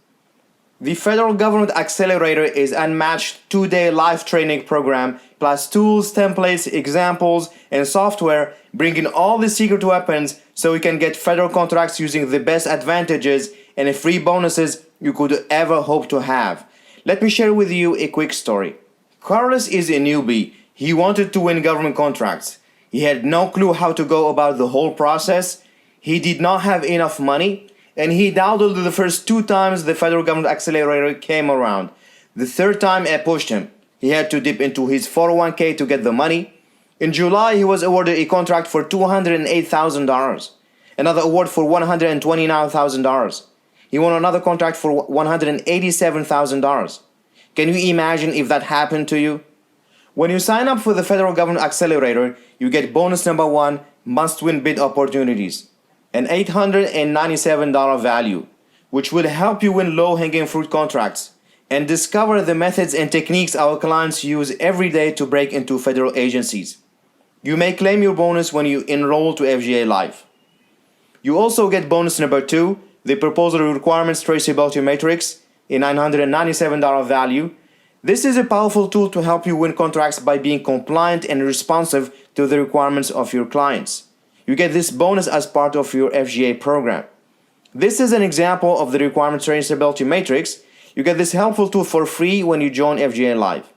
The Federal Government Accelerator is an unmatched 2-day live training program plus tools, templates, examples, and software bringing all the secret weapons so you can get federal contracts using the best advantages and free bonuses you could ever hope to have. Let me share with you a quick story. Carlos is a newbie. He wanted to win government contracts. He had no clue how to go about the whole process. He did not have enough money. And he doubted the first 2 times the Federal Government Accelerator came around. The 3rd time I pushed him. He had to dip into his 401k to get the money. In July, he was awarded a contract for $208,000. Another award for $129,000. He won another contract for $187,000. Can you imagine if that happened to you? When you sign up for the Federal Government Accelerator, you get bonus number 1, must-win bid opportunities. An $897 value, which will help you win low-hanging fruit contracts and discover the methods and techniques our clients use every day to break into federal agencies. You may claim your bonus when you enroll to FGA Live. You also get bonus number 2, the Proposal Requirements Traceability Matrix, a $997 value. This is a powerful tool to help you win contracts by being compliant and responsive to the requirements of your clients. You get this bonus as part of your FGA program. This is an example of the Requirements Traceability Matrix. You get this helpful tool for free when you join FGA Live.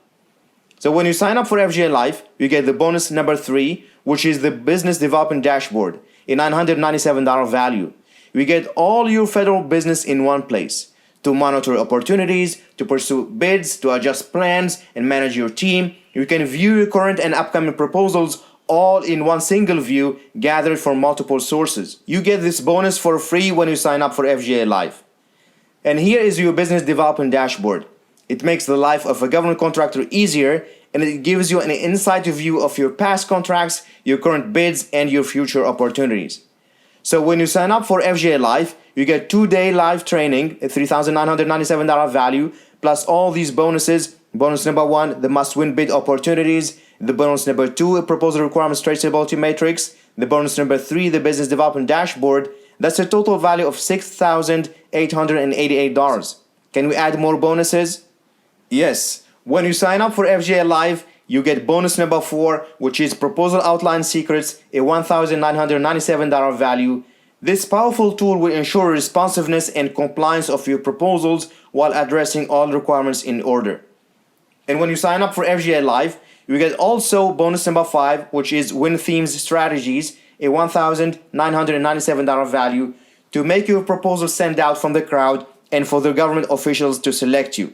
So when you sign up for FGA Live, you get the bonus number 3, which is the Business Development Dashboard, a $997 value. You get all your federal business in one place to monitor opportunities, to pursue bids, to adjust plans, and manage your team. You can view your current and upcoming proposals all in one single view gathered from multiple sources. You get this bonus for free when you sign up for FGA Live. And here is your business development dashboard. It makes the life of a government contractor easier, and it gives you an insight view of your past contracts, your current bids, and your future opportunities. So when you sign up for FGA Live, you get 2-day live training, a $3,997 value, plus all these bonuses. Bonus number 1, the must-win bid opportunities. The bonus number 2, a Proposal Requirements Traceability Matrix. The bonus number 3, the Business Development Dashboard. That's a total value of $6,888. Can we add more bonuses? Yes. When you sign up for FGA Live, you get bonus number 4, which is Proposal Outline Secrets, a $1,997 value. This powerful tool will ensure responsiveness and compliance of your proposals while addressing all requirements in order. And when you sign up for FGA Live, you get also bonus number 5, which is Win Themes Strategies, a $1,997 value, to make your proposal stand out from the crowd and for the government officials to select you.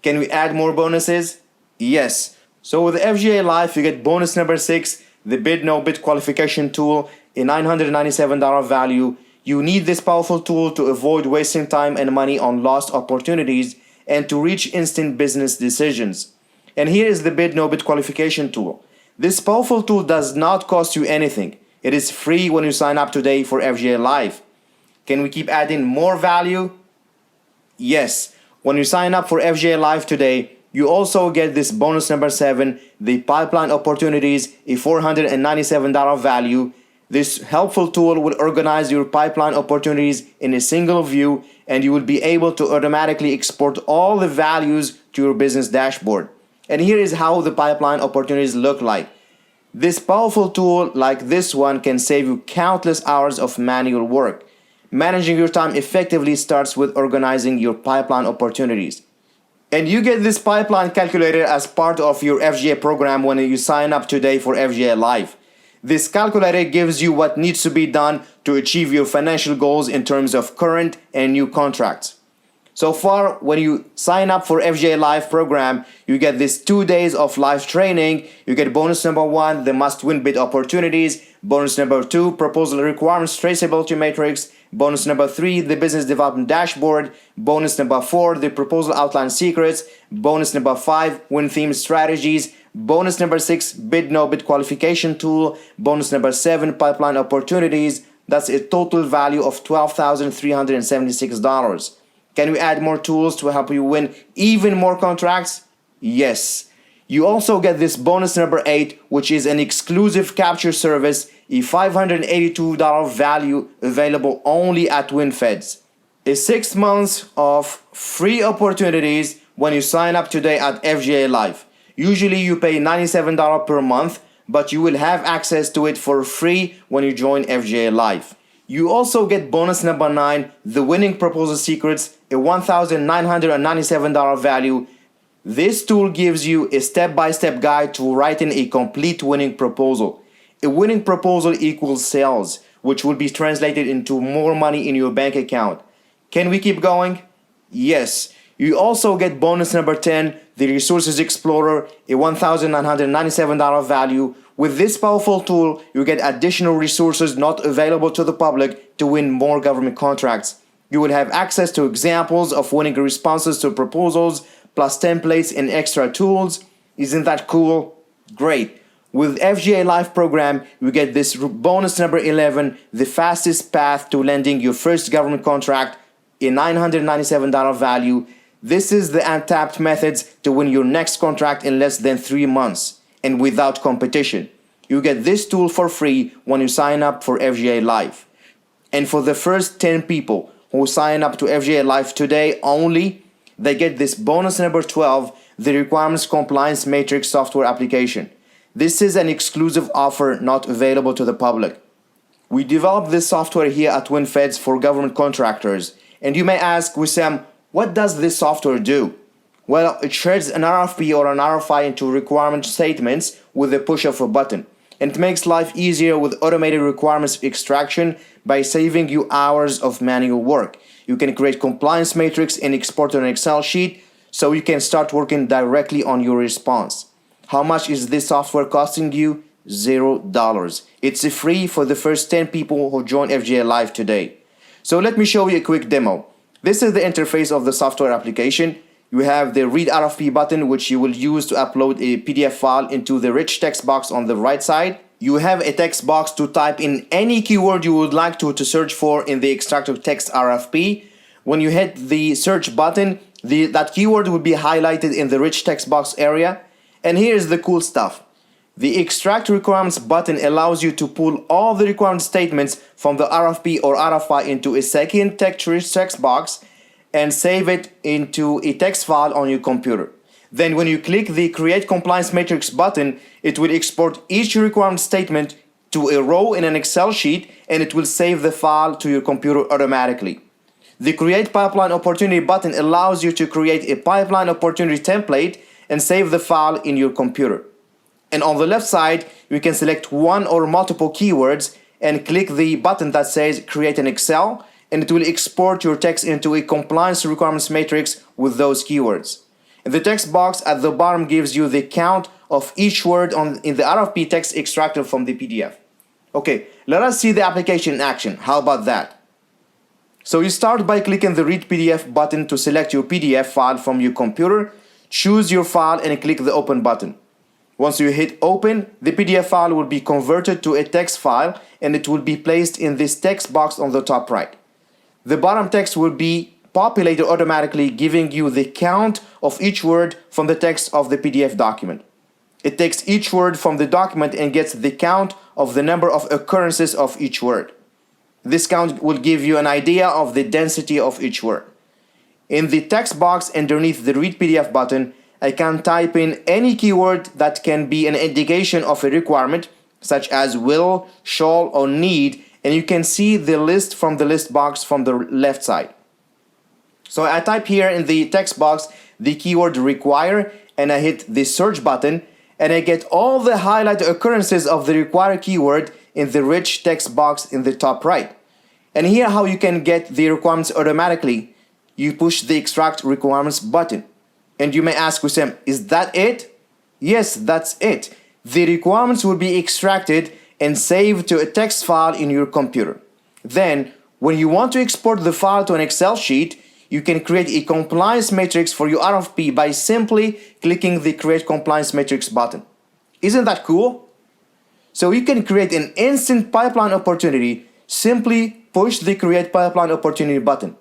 Can we add more bonuses? Yes. So with FGA Live, you get bonus number 6, the Bid No Bid Qualification Tool, a $997 value. You need this powerful tool to avoid wasting time and money on lost opportunities and to reach instant business decisions. And here is the Bid No Bid Qualification Tool. This powerful tool does not cost you anything. It is free when you sign up today for FGA Live. Can we keep adding more value? Yes. When you sign up for FGA Live today, you also get this bonus number 7, the Pipeline Opportunities, a $497 value. This helpful tool will organize your pipeline opportunities in a single view, and you will be able to automatically export all the values to your business dashboard. And here is how the pipeline opportunities look like. This powerful tool like this one can save you countless hours of manual work. Managing your time effectively starts with organizing your pipeline opportunities. And you get this pipeline calculator as part of your FGA program when you sign up today for FGA Live. This calculator gives you what needs to be done to achieve your financial goals in terms of current and new contracts. So far, when you sign up for FGA Live program, you get this 2 days of live training. You get bonus number 1, the must-win bid opportunities. Bonus number 2, proposal requirements traceability matrix. Bonus number 3, the business development dashboard. Bonus number 4, the proposal outline secrets. Bonus number 5, win theme strategies. Bonus number 6, bid no bid qualification tool. Bonus number 7, pipeline opportunities. That's a total value of $12,376. Can we add more tools to help you win even more contracts? Yes. You also get this bonus number 8, which is an exclusive capture service, a $582 value available only at WinFeds. A 6 months of free opportunities when you sign up today at FGA Live. Usually you pay $97 per month, but you will have access to it for free when you join FGA Live. You also get bonus number 9, the winning proposal secrets, a $1,997 value. This tool gives you a step-by-step guide to writing a complete winning proposal. A winning proposal equals sales, which will be translated into more money in your bank account. Can we keep going? Yes. You also get bonus number 10, the Resources Explorer, a $1,997 value. With this powerful tool, you get additional resources not available to the public to win more government contracts. You will have access to examples of winning responses to proposals, plus templates and extra tools. Isn't that cool? Great. With FGA Live program, you get this bonus number 11, the fastest path to landing your first government contract, a $997 value. This is the untapped methods to win your next contract in less than 3 months and without competition. You get this tool for free when you sign up for FGA Live. And for the first 10 people who sign up to FGA Live today only, they get this bonus number 12, the Requirements Compliance Matrix software application. This is an exclusive offer not available to the public. We developed this software here at WinFeds for government contractors. And you may ask, Wissam, what does this software do? Well, it sheds an RFP or an RFI into requirement statements with the push of a button. And it makes life easier with automated requirements extraction by saving you hours of manual work. You can create compliance matrix and export an Excel sheet so you can start working directly on your response. How much is this software costing you? $0. It's free for the first 10 people who join FGA Live today. So let me show you a quick demo. This is the interface of the software application. You have the Read RFP button, which you will use to upload a PDF file into the rich text box on the right side. You have a text box to type in any keyword you would like to search for in the extracted text RFP. When you hit the search button, that keyword will be highlighted in the rich text box area. And here's the cool stuff. The Extract Requirements button allows you to pull all the requirement statements from the RFP or RFI into a second text box and save it into a text file on your computer. Then when you click the Create Compliance Matrix button, it will export each requirement statement to a row in an Excel sheet, and it will save the file to your computer automatically. The Create Pipeline Opportunity button allows you to create a pipeline opportunity template and save the file in your computer. And on the left side, you can select one or multiple keywords and click the button that says Create an Excel, and it will export your text into a compliance requirements matrix with those keywords. And the text box at the bottom gives you the count of each word in the RFP text extracted from the PDF. Okay, let us see the application in action. How about that? So you start by clicking the Read PDF button to select your PDF file from your computer, choose your file and click the Open button. Once you hit Open, the PDF file will be converted to a text file and it will be placed in this text box on the top right. The bottom text will be populated automatically, giving you the count of each word from the text of the PDF document. It takes each word from the document and gets the count of the number of occurrences of each word. This count will give you an idea of the density of each word. In the text box underneath the Read PDF button, I can type in any keyword that can be an indication of a requirement, such as will, shall, or need, and you can see the list from the list box from the left side. So I type here in the text box the keyword require, and I hit the search button, and I get all the highlighted occurrences of the required keyword in the rich text box in the top right. And here how you can get the requirements automatically. You push the Extract Requirements button. And you may ask, Wissam, is that it? Yes, that's it. The requirements will be extracted and saved to a text file in your computer. Then, when you want to export the file to an Excel sheet, you can create a compliance matrix for your RFP by simply clicking the Create Compliance Matrix button. Isn't that cool? So you can create an instant pipeline opportunity. Simply push the Create Pipeline Opportunity button.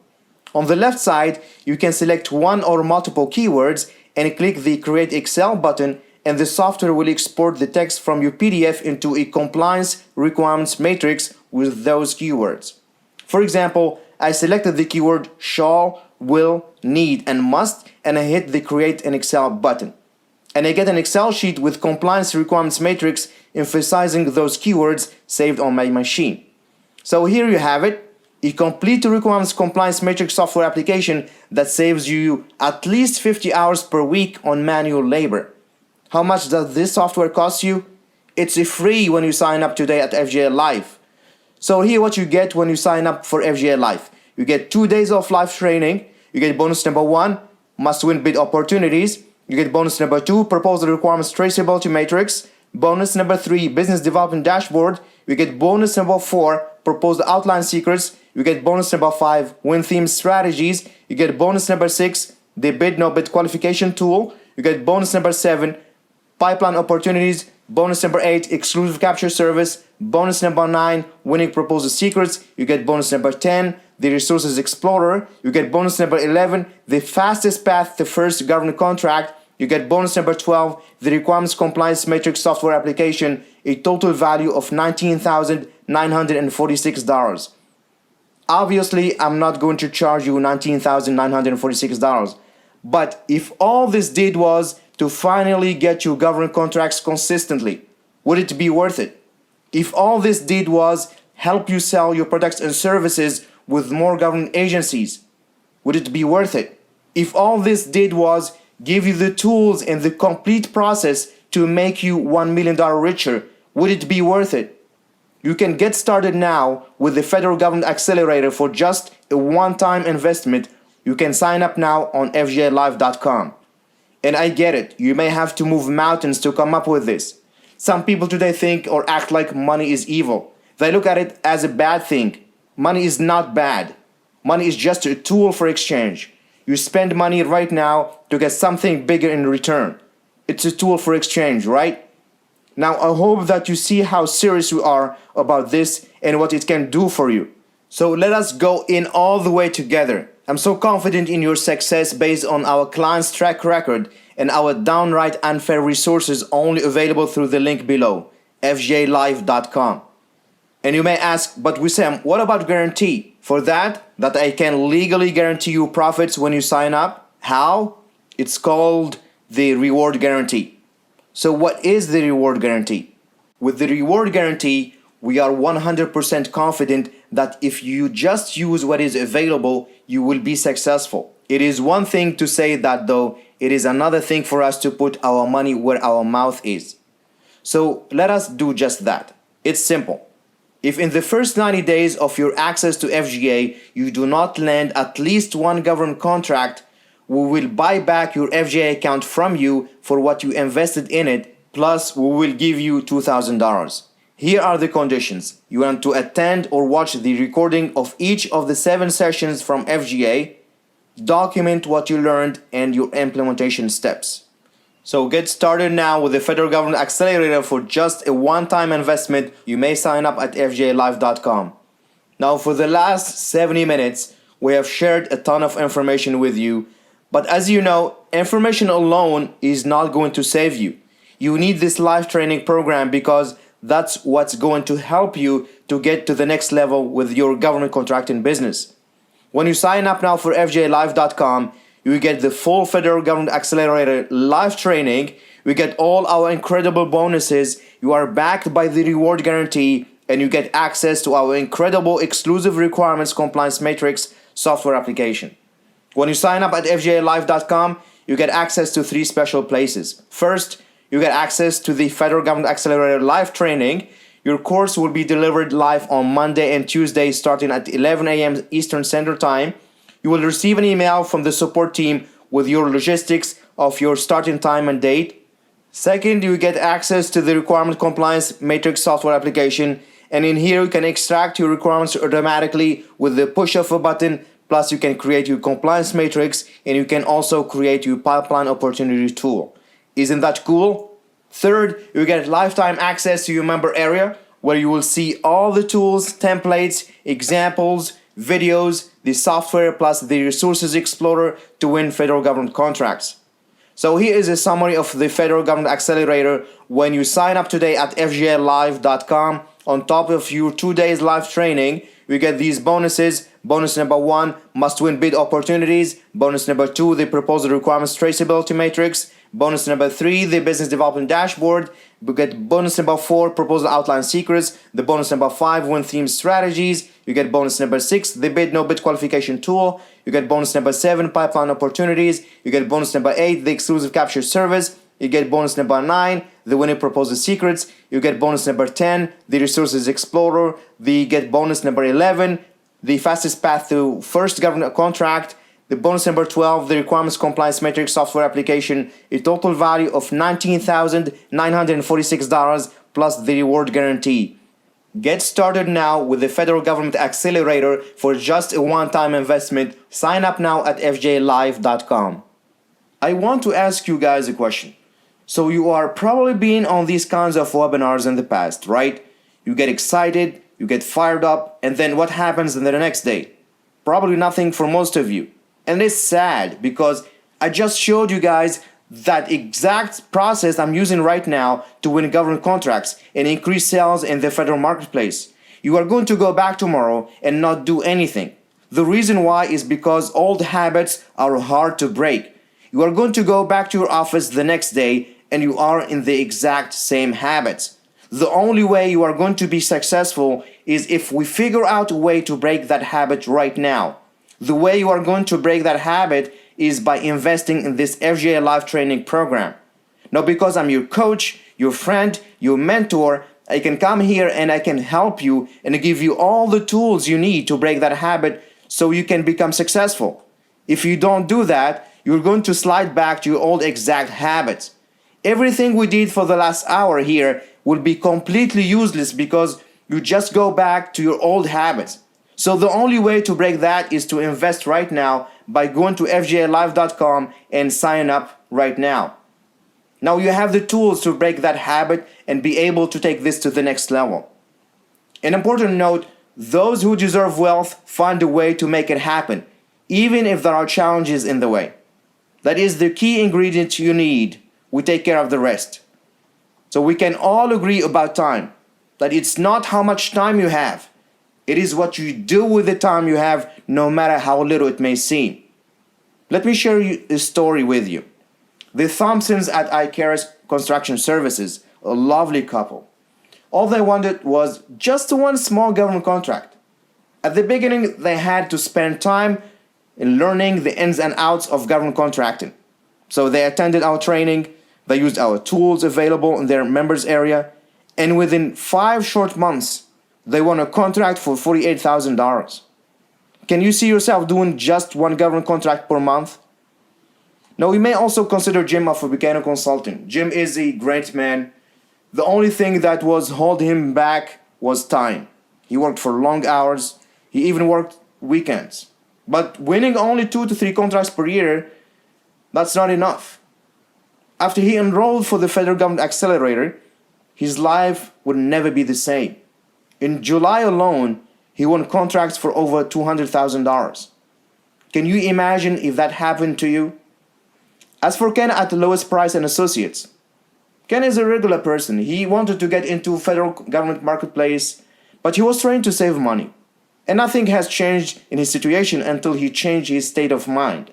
On the left side, you can select one or multiple keywords and click the Create Excel button, and the software will export the text from your PDF into a compliance requirements matrix with those keywords. For example, I selected the keyword shall, will, need, and must, and I hit the Create an Excel button. And I get an Excel sheet with compliance requirements matrix emphasizing those keywords saved on my machine. So here you have it. A complete requirements compliance matrix software application that saves you at least 50 hours per week on manual labor. How much does this software cost you? It's free when you sign up today at FGA Live. So here what you get when you sign up for FGA Live. You get 2 days of live training. You get bonus number 1, must-win bid opportunities. You get bonus number 2, proposal requirements traceability matrix. Bonus number 3, business development dashboard. You get bonus number 4, proposed outline secrets. You get bonus number 5, win theme strategies. You get bonus number 6, the bid no bid qualification tool. You get bonus number 7, pipeline opportunities. Bonus number 8, exclusive capture service. Bonus number 9, winning proposal secrets. You get bonus number 10, the resources explorer. You get bonus number 11, the fastest path to first government contract. You get bonus number 12, the requirements compliance matrix software application, a total value of $19,946. Obviously, I'm not going to charge you $19,946. But if all this did was to finally get you government contracts consistently, would it be worth it? If all this did was help you sell your products and services with more government agencies, would it be worth it? If all this did was give you the tools and the complete process to make you $1 million richer, would it be worth it? You can get started now with the Federal Government Accelerator for just a one-time investment. You can sign up now on fgalive.com. And I get it, you may have to move mountains to come up with this. Some people today think or act like money is evil. They look at it as a bad thing. Money is not bad. Money is just a tool for exchange. You spend money right now to get something bigger in return. It's a tool for exchange, right? Now I hope that you see how serious we are about this and what it can do for you. So let us go in all the way together. I'm so confident in your success based on our client's track record and our downright unfair resources only available through the link below, fgalive.com. And you may ask, but Wissam, what about guarantee? For that I can legally guarantee you profits when you sign up. How? It's called the reward guarantee. So what is the reward guarantee? With the reward guarantee, we are 100% confident that if you just use what is available, you will be successful. It is one thing to say that though, it is another thing for us to put our money where our mouth is. So let us do just that. It's simple. If in the first 90 days of your access to FGA, you do not land at least one government contract, we will buy back your FGA account from you for what you invested in it, plus we will give you $2,000. Here are the conditions. You want to attend or watch the recording of each of the 7 sessions from FGA, document what you learned and your implementation steps. So get started now with the Federal Government Accelerator for just a one-time investment. You may sign up at fjalive.com. Now for the last 70 minutes, we have shared a ton of information with you. But as you know, information alone is not going to save you. You need this live training program because that's what's going to help you to get to the next level with your government contracting business. When you sign up now for fjalive.com, you get the full Federal Government Accelerator live training. You get all our incredible bonuses. You are backed by the reward guarantee, and you get access to our incredible exclusive requirements compliance matrix software application. When you sign up at fjalive.com, you get access to 3 special places. First, you get access to the Federal Government Accelerator live training. Your course will be delivered live on Monday and Tuesday starting at 11 a.m. Eastern Standard Time. You will receive an email from the support team with your logistics of your starting time and date. Second, you get access to the requirement compliance matrix software application, and in here you can extract your requirements automatically with the push of a button. Plus you can create your compliance matrix, and you can also create your pipeline opportunity tool. Isn't that cool? Third, you get lifetime access to your member area where you will see all the tools, templates, examples, videos, the software plus the resources explorer to win federal government contracts. So here is a summary of the Federal Government Accelerator. When you sign up today at fjalive.com, on top of your 2 days live training, you get these bonuses. Bonus number 1, must-win bid opportunities. Bonus number 2, the proposal requirements traceability matrix. Bonus number 3, the business development dashboard. You get bonus number 4, proposal outline secrets. The bonus number 5, win theme strategies. You get bonus number 6, the bid no bid qualification tool. You get bonus number 7, pipeline opportunities. You get bonus number 8, the exclusive capture service. You get bonus number 9, the winning proposal secrets. You get bonus number 10, the resources explorer. You get bonus number 11, the fastest path to first government contract. The bonus number 12, the requirements compliance matrix software application, a total value of $19,946 plus the reward guarantee. Get started now with the Federal Government Accelerator for just a one-time investment. Sign up now at fjalive.com. I want to ask you guys a question. So you are probably been on these kinds of webinars in the past, right? You get excited, you get fired up, and then what happens in the next day? Probably nothing for most of you. And it's sad because I just showed you guys that exact process I'm using right now to win government contracts and increase sales in the federal marketplace. You are going to go back tomorrow and not do anything. The reason why is because old habits are hard to break. You are going to go back to your office the next day and you are in the exact same habits. The only way you are going to be successful is if we figure out a way to break that habit right now. The way you are going to break that habit is by investing in this FGA Live training program. Now, because I'm your coach, your friend, your mentor, I can come here and I can help you and give you all the tools you need to break that habit so you can become successful. If you don't do that, you're going to slide back to your old exact habits. Everything we did for the last hour here will be completely useless because you just go back to your old habits. So the only way to break that is to invest right now by going to fjalive.com and sign up right now. Now you have the tools to break that habit and be able to take this to the next level. An important note, those who deserve wealth find a way to make it happen, even if there are challenges in the way. That is the key ingredient you need. We take care of the rest. So we can all agree about time, that it's not how much time you have. It is what you do with the time you have, no matter how little it may seem. Let me share a story with you. The Thompsons at Icarus Construction Services, a lovely couple. All they wanted was just one small government contract. At the beginning, they had to spend time in learning the ins and outs of government contracting. So they attended our training, they used our tools available in their members area, and within 5 short months, they won a contract for $48,000. Can you see yourself doing just one government contract per month? Now, we may also consider Jim of Buchanan Consulting. Jim is a great man. The only thing that was holding him back was time. He worked for long hours. He even worked weekends. But winning only 2 to 3 contracts per year, that's not enough. After he enrolled for the Federal Government Accelerator, his life would never be the same. In July alone, he won contracts for over $200,000. Can you imagine if that happened to you? As for Ken at Lowest Price and Associates, Ken is a regular person. He wanted to get into federal government marketplace, but he was trying to save money. And nothing has changed in his situation until he changed his state of mind.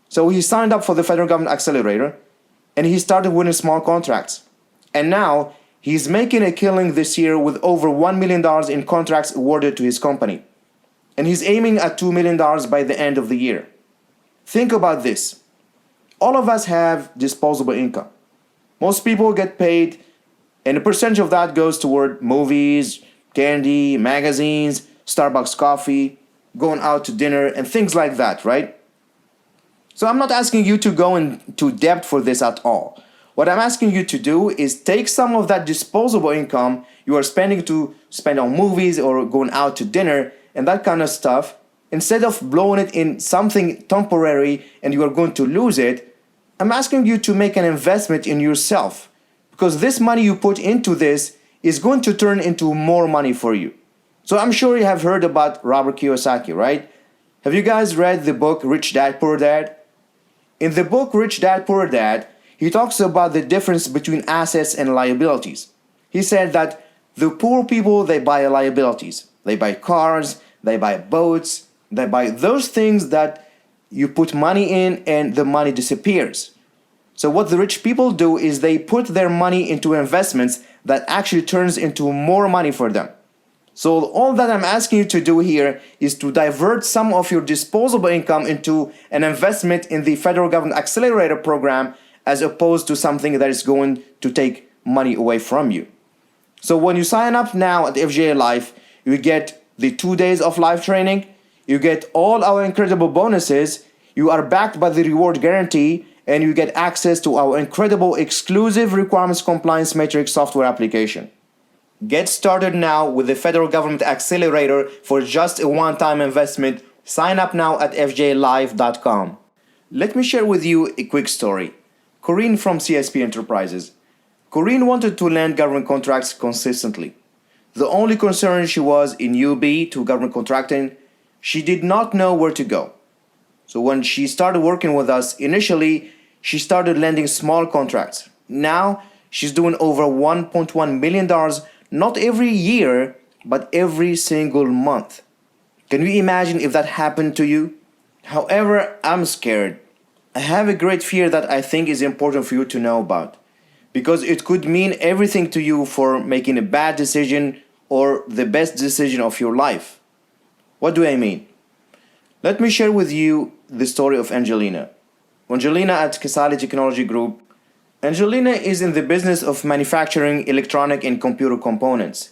So he signed up for the Federal Government Accelerator, and he started winning small contracts. And now, he's making a killing this year with over $1 million in contracts awarded to his company. And he's aiming at $2 million by the end of the year. Think about this. All of us have disposable income. Most people get paid, and a percentage of that goes toward movies, candy, magazines, Starbucks coffee, going out to dinner, and things like that, right? So I'm not asking you to go into debt for this at all. What I'm asking you to do is take some of that disposable income you are spending to spend on movies or going out to dinner and that kind of stuff, instead of blowing it in something temporary and you are going to lose it. I'm asking you to make an investment in yourself, because this money you put into this is going to turn into more money for you. So I'm sure you have heard about Robert Kiyosaki, right? Have you guys read the book Rich Dad Poor Dad? In the book Rich Dad Poor Dad, he talks about the difference between assets and liabilities. He said that the poor people, they buy liabilities. They buy cars, they buy boats, they buy those things that you put money in and the money disappears. So what the rich people do is they put their money into investments that actually turns into more money for them. So all that I'm asking you to do here is to divert some of your disposable income into an investment in the Federal Government Accelerator program, as opposed to something that is going to take money away from you. So when you sign up now at FGA Life, you get the 2 days of live training, you get all our incredible bonuses, you are backed by the reward guarantee, and you get access to our incredible exclusive requirements compliance matrix software application. Get started now with the Federal Government Accelerator for just a one-time investment. Sign up now at fjlive.com. Let me share with you a quick story. Corinne from CSP Enterprises. Corinne wanted to land government contracts consistently. The only concern she was in UB to government contracting, she did not know where to go. So when she started working with us, initially, she started landing small contracts. Now, she's doing over $1.1 million, not every year, but every single month. Can you imagine if that happened to you? However, I'm scared. I have a great fear that I think is important for you to know about, because it could mean everything to you for making a bad decision or the best decision of your life. What do I mean? Let me share with you the story of Angelina. Angelina at Casale Technology Group. Angelina is in the business of manufacturing electronic and computer components.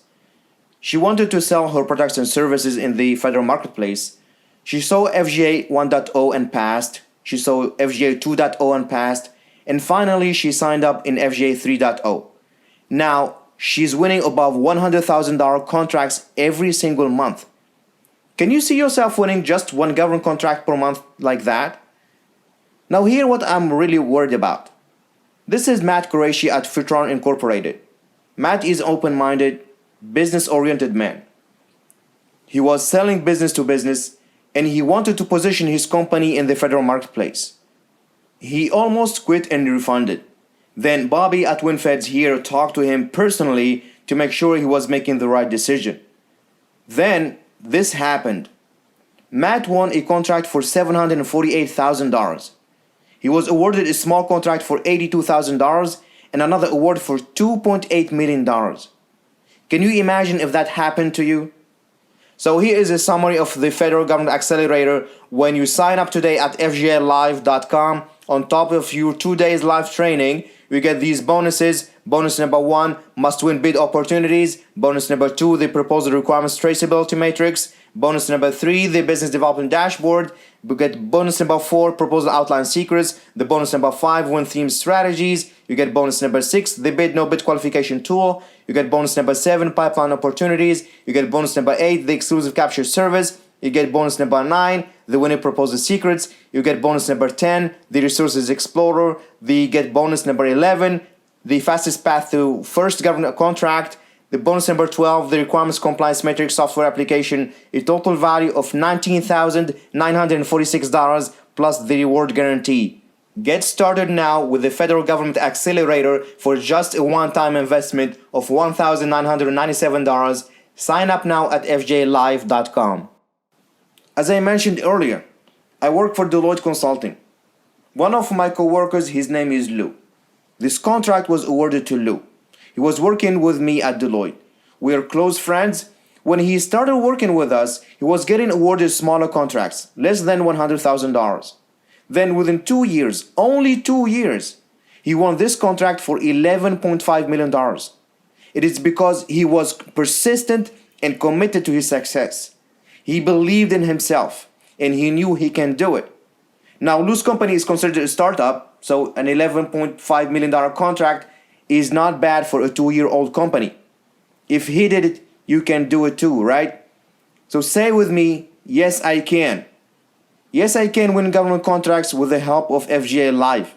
She wanted to sell her products and services in the federal marketplace. She saw FGA 1.0 and passed. She saw FGA 2.0 and passed. And finally, she signed up in FGA 3.0. Now, she's winning above $100,000 contracts every single month. Can you see yourself winning just one government contract per month like that? Now, here's what I'm really worried about. This is Matt Qureshi at Futron Incorporated. Matt is an open-minded, business-oriented man. He was selling business to business, and he wanted to position his company in the federal marketplace. He almost quit and refunded. Then Bobby at WinFeds here talked to him personally to make sure he was making the right decision. Then this happened. Matt won a contract for $748,000. He was awarded a small contract for $82,000 and another award for $2.8 million. Can you imagine if that happened to you? So here is a summary of the Federal Government Accelerator. When you sign up today at fgalive.com, on top of your 2 days live training, you get these bonuses. Bonus number 1, must-win bid opportunities. Bonus number 2, the proposal requirements traceability matrix. Bonus number 3, the business development dashboard. You get bonus number 4, proposal outline secrets. The bonus number 5, win theme strategies. You get bonus number 6, the bid no bid qualification tool. You get bonus number 7, pipeline opportunities. You get bonus number 8, the exclusive capture service. You get bonus number 9, the winning proposal secrets. You get bonus number 10, the resources explorer. You get bonus number 11, the fastest path to first government contract. The bonus number 12, the requirements compliance matrix software application, a total value of $19,946 plus the reward guarantee. Get started now with the Federal Government Accelerator for just a one-time investment of $1,997. Sign up now at fjlive.com. As I mentioned earlier, I work for Deloitte Consulting. One of my co-workers, his name is Lou. This contract was awarded to Lou. He was working with me at Deloitte. We are close friends. When he started working with us, he was getting awarded smaller contracts, less than $100,000. Then within 2 years, only 2 years, he won this contract for $11.5 million. It is because he was persistent and committed to his success. He believed in himself and he knew he can do it. Now, Lou's company is considered a startup, so an $11.5 million contract is not bad for a 2-year-old company. If he did it, you can do it too, right? So say with me, yes, I can. Yes, I can win government contracts with the help of FGA Live.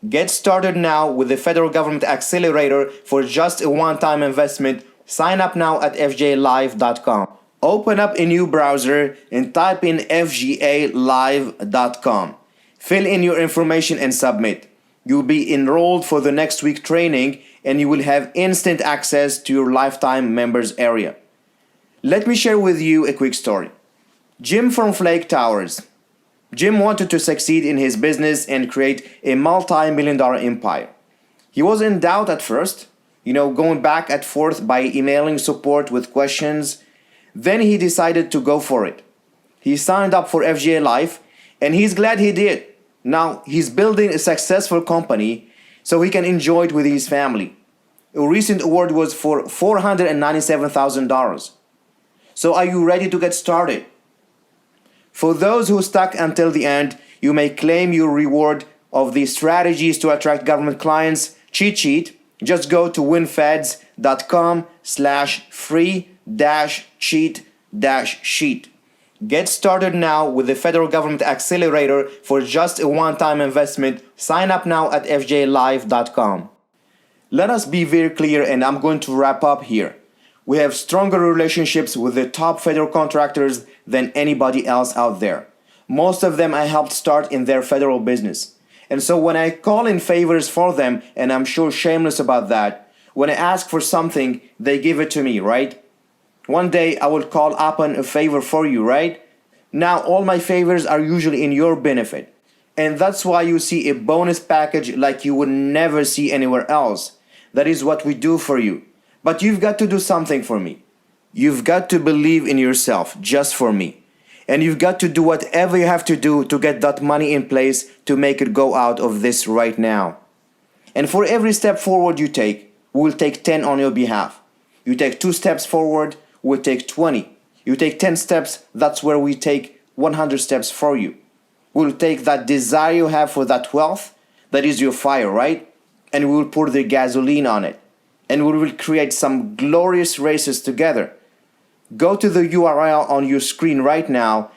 Get started now with the Federal Government Accelerator for just a one-time investment. Sign up now at fjalive.com. Open up a new browser and type in fgalive.com. Fill in your information and submit. You'll be enrolled for the next week training and you will have instant access to your lifetime members area. Let me share with you a quick story. Jim from Flake Towers. Jim wanted to succeed in his business and create a multi-million-dollar empire. He was in doubt at first, going back and forth by emailing support with questions. Then he decided to go for it. He signed up for FGA Live and he's glad he did. Now he's building a successful company so he can enjoy it with his family. A recent award was for $497,000. So are you ready to get started? For those who stuck until the end, you may claim your reward of the strategies to attract government clients cheat sheet. Just go to winfeds.com/free-cheat-sheet. Get started now with the Federal Government Accelerator for just a one-time investment. Sign up now at fjalive.com. Let us be very clear, and I'm going to wrap up here. We have stronger relationships with the top federal contractors than anybody else out there. Most of them I helped start in their federal business. And so when I call in favors for them, and I'm sure shameless about that, when I ask for something, they give it to me, right? One day I will call upon a favor for you, right? Now all my favors are usually in your benefit. And that's why you see a bonus package like you would never see anywhere else. That is what we do for you. But you've got to do something for me. You've got to believe in yourself just for me. And you've got to do whatever you have to do to get that money in place to make it go out of this right now. And for every step forward you take, we'll take 10 on your behalf. You take 2 steps forward, we'll take 20. You take 10 steps, that's where we take 100 steps for you. We'll take that desire you have for that wealth, that is your fire, right? And we will pour the gasoline on it. And we will create some glorious races together. Go to the URL on your screen right now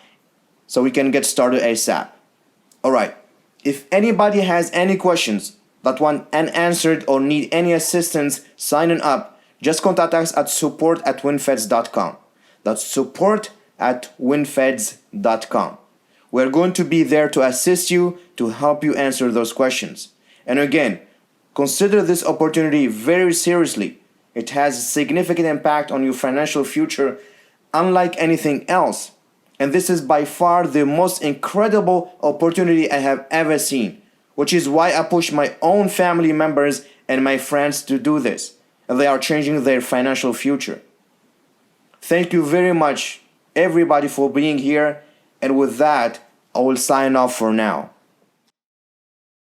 so we can get started ASAP. Alright, if anybody has any questions that want unanswered or need any assistance signing up, just contact us at support@winfeds.com. That's support@winfeds.com. We're going to be there to assist you, to help you answer those questions. And again, consider this opportunity very seriously. It has a significant impact on your financial future unlike anything else. And this is by far the most incredible opportunity I have ever seen. which is why I push my own family members and my friends to do this. They are changing their financial future. Thank you very much, everybody, for being here. And with that, I will sign off for now.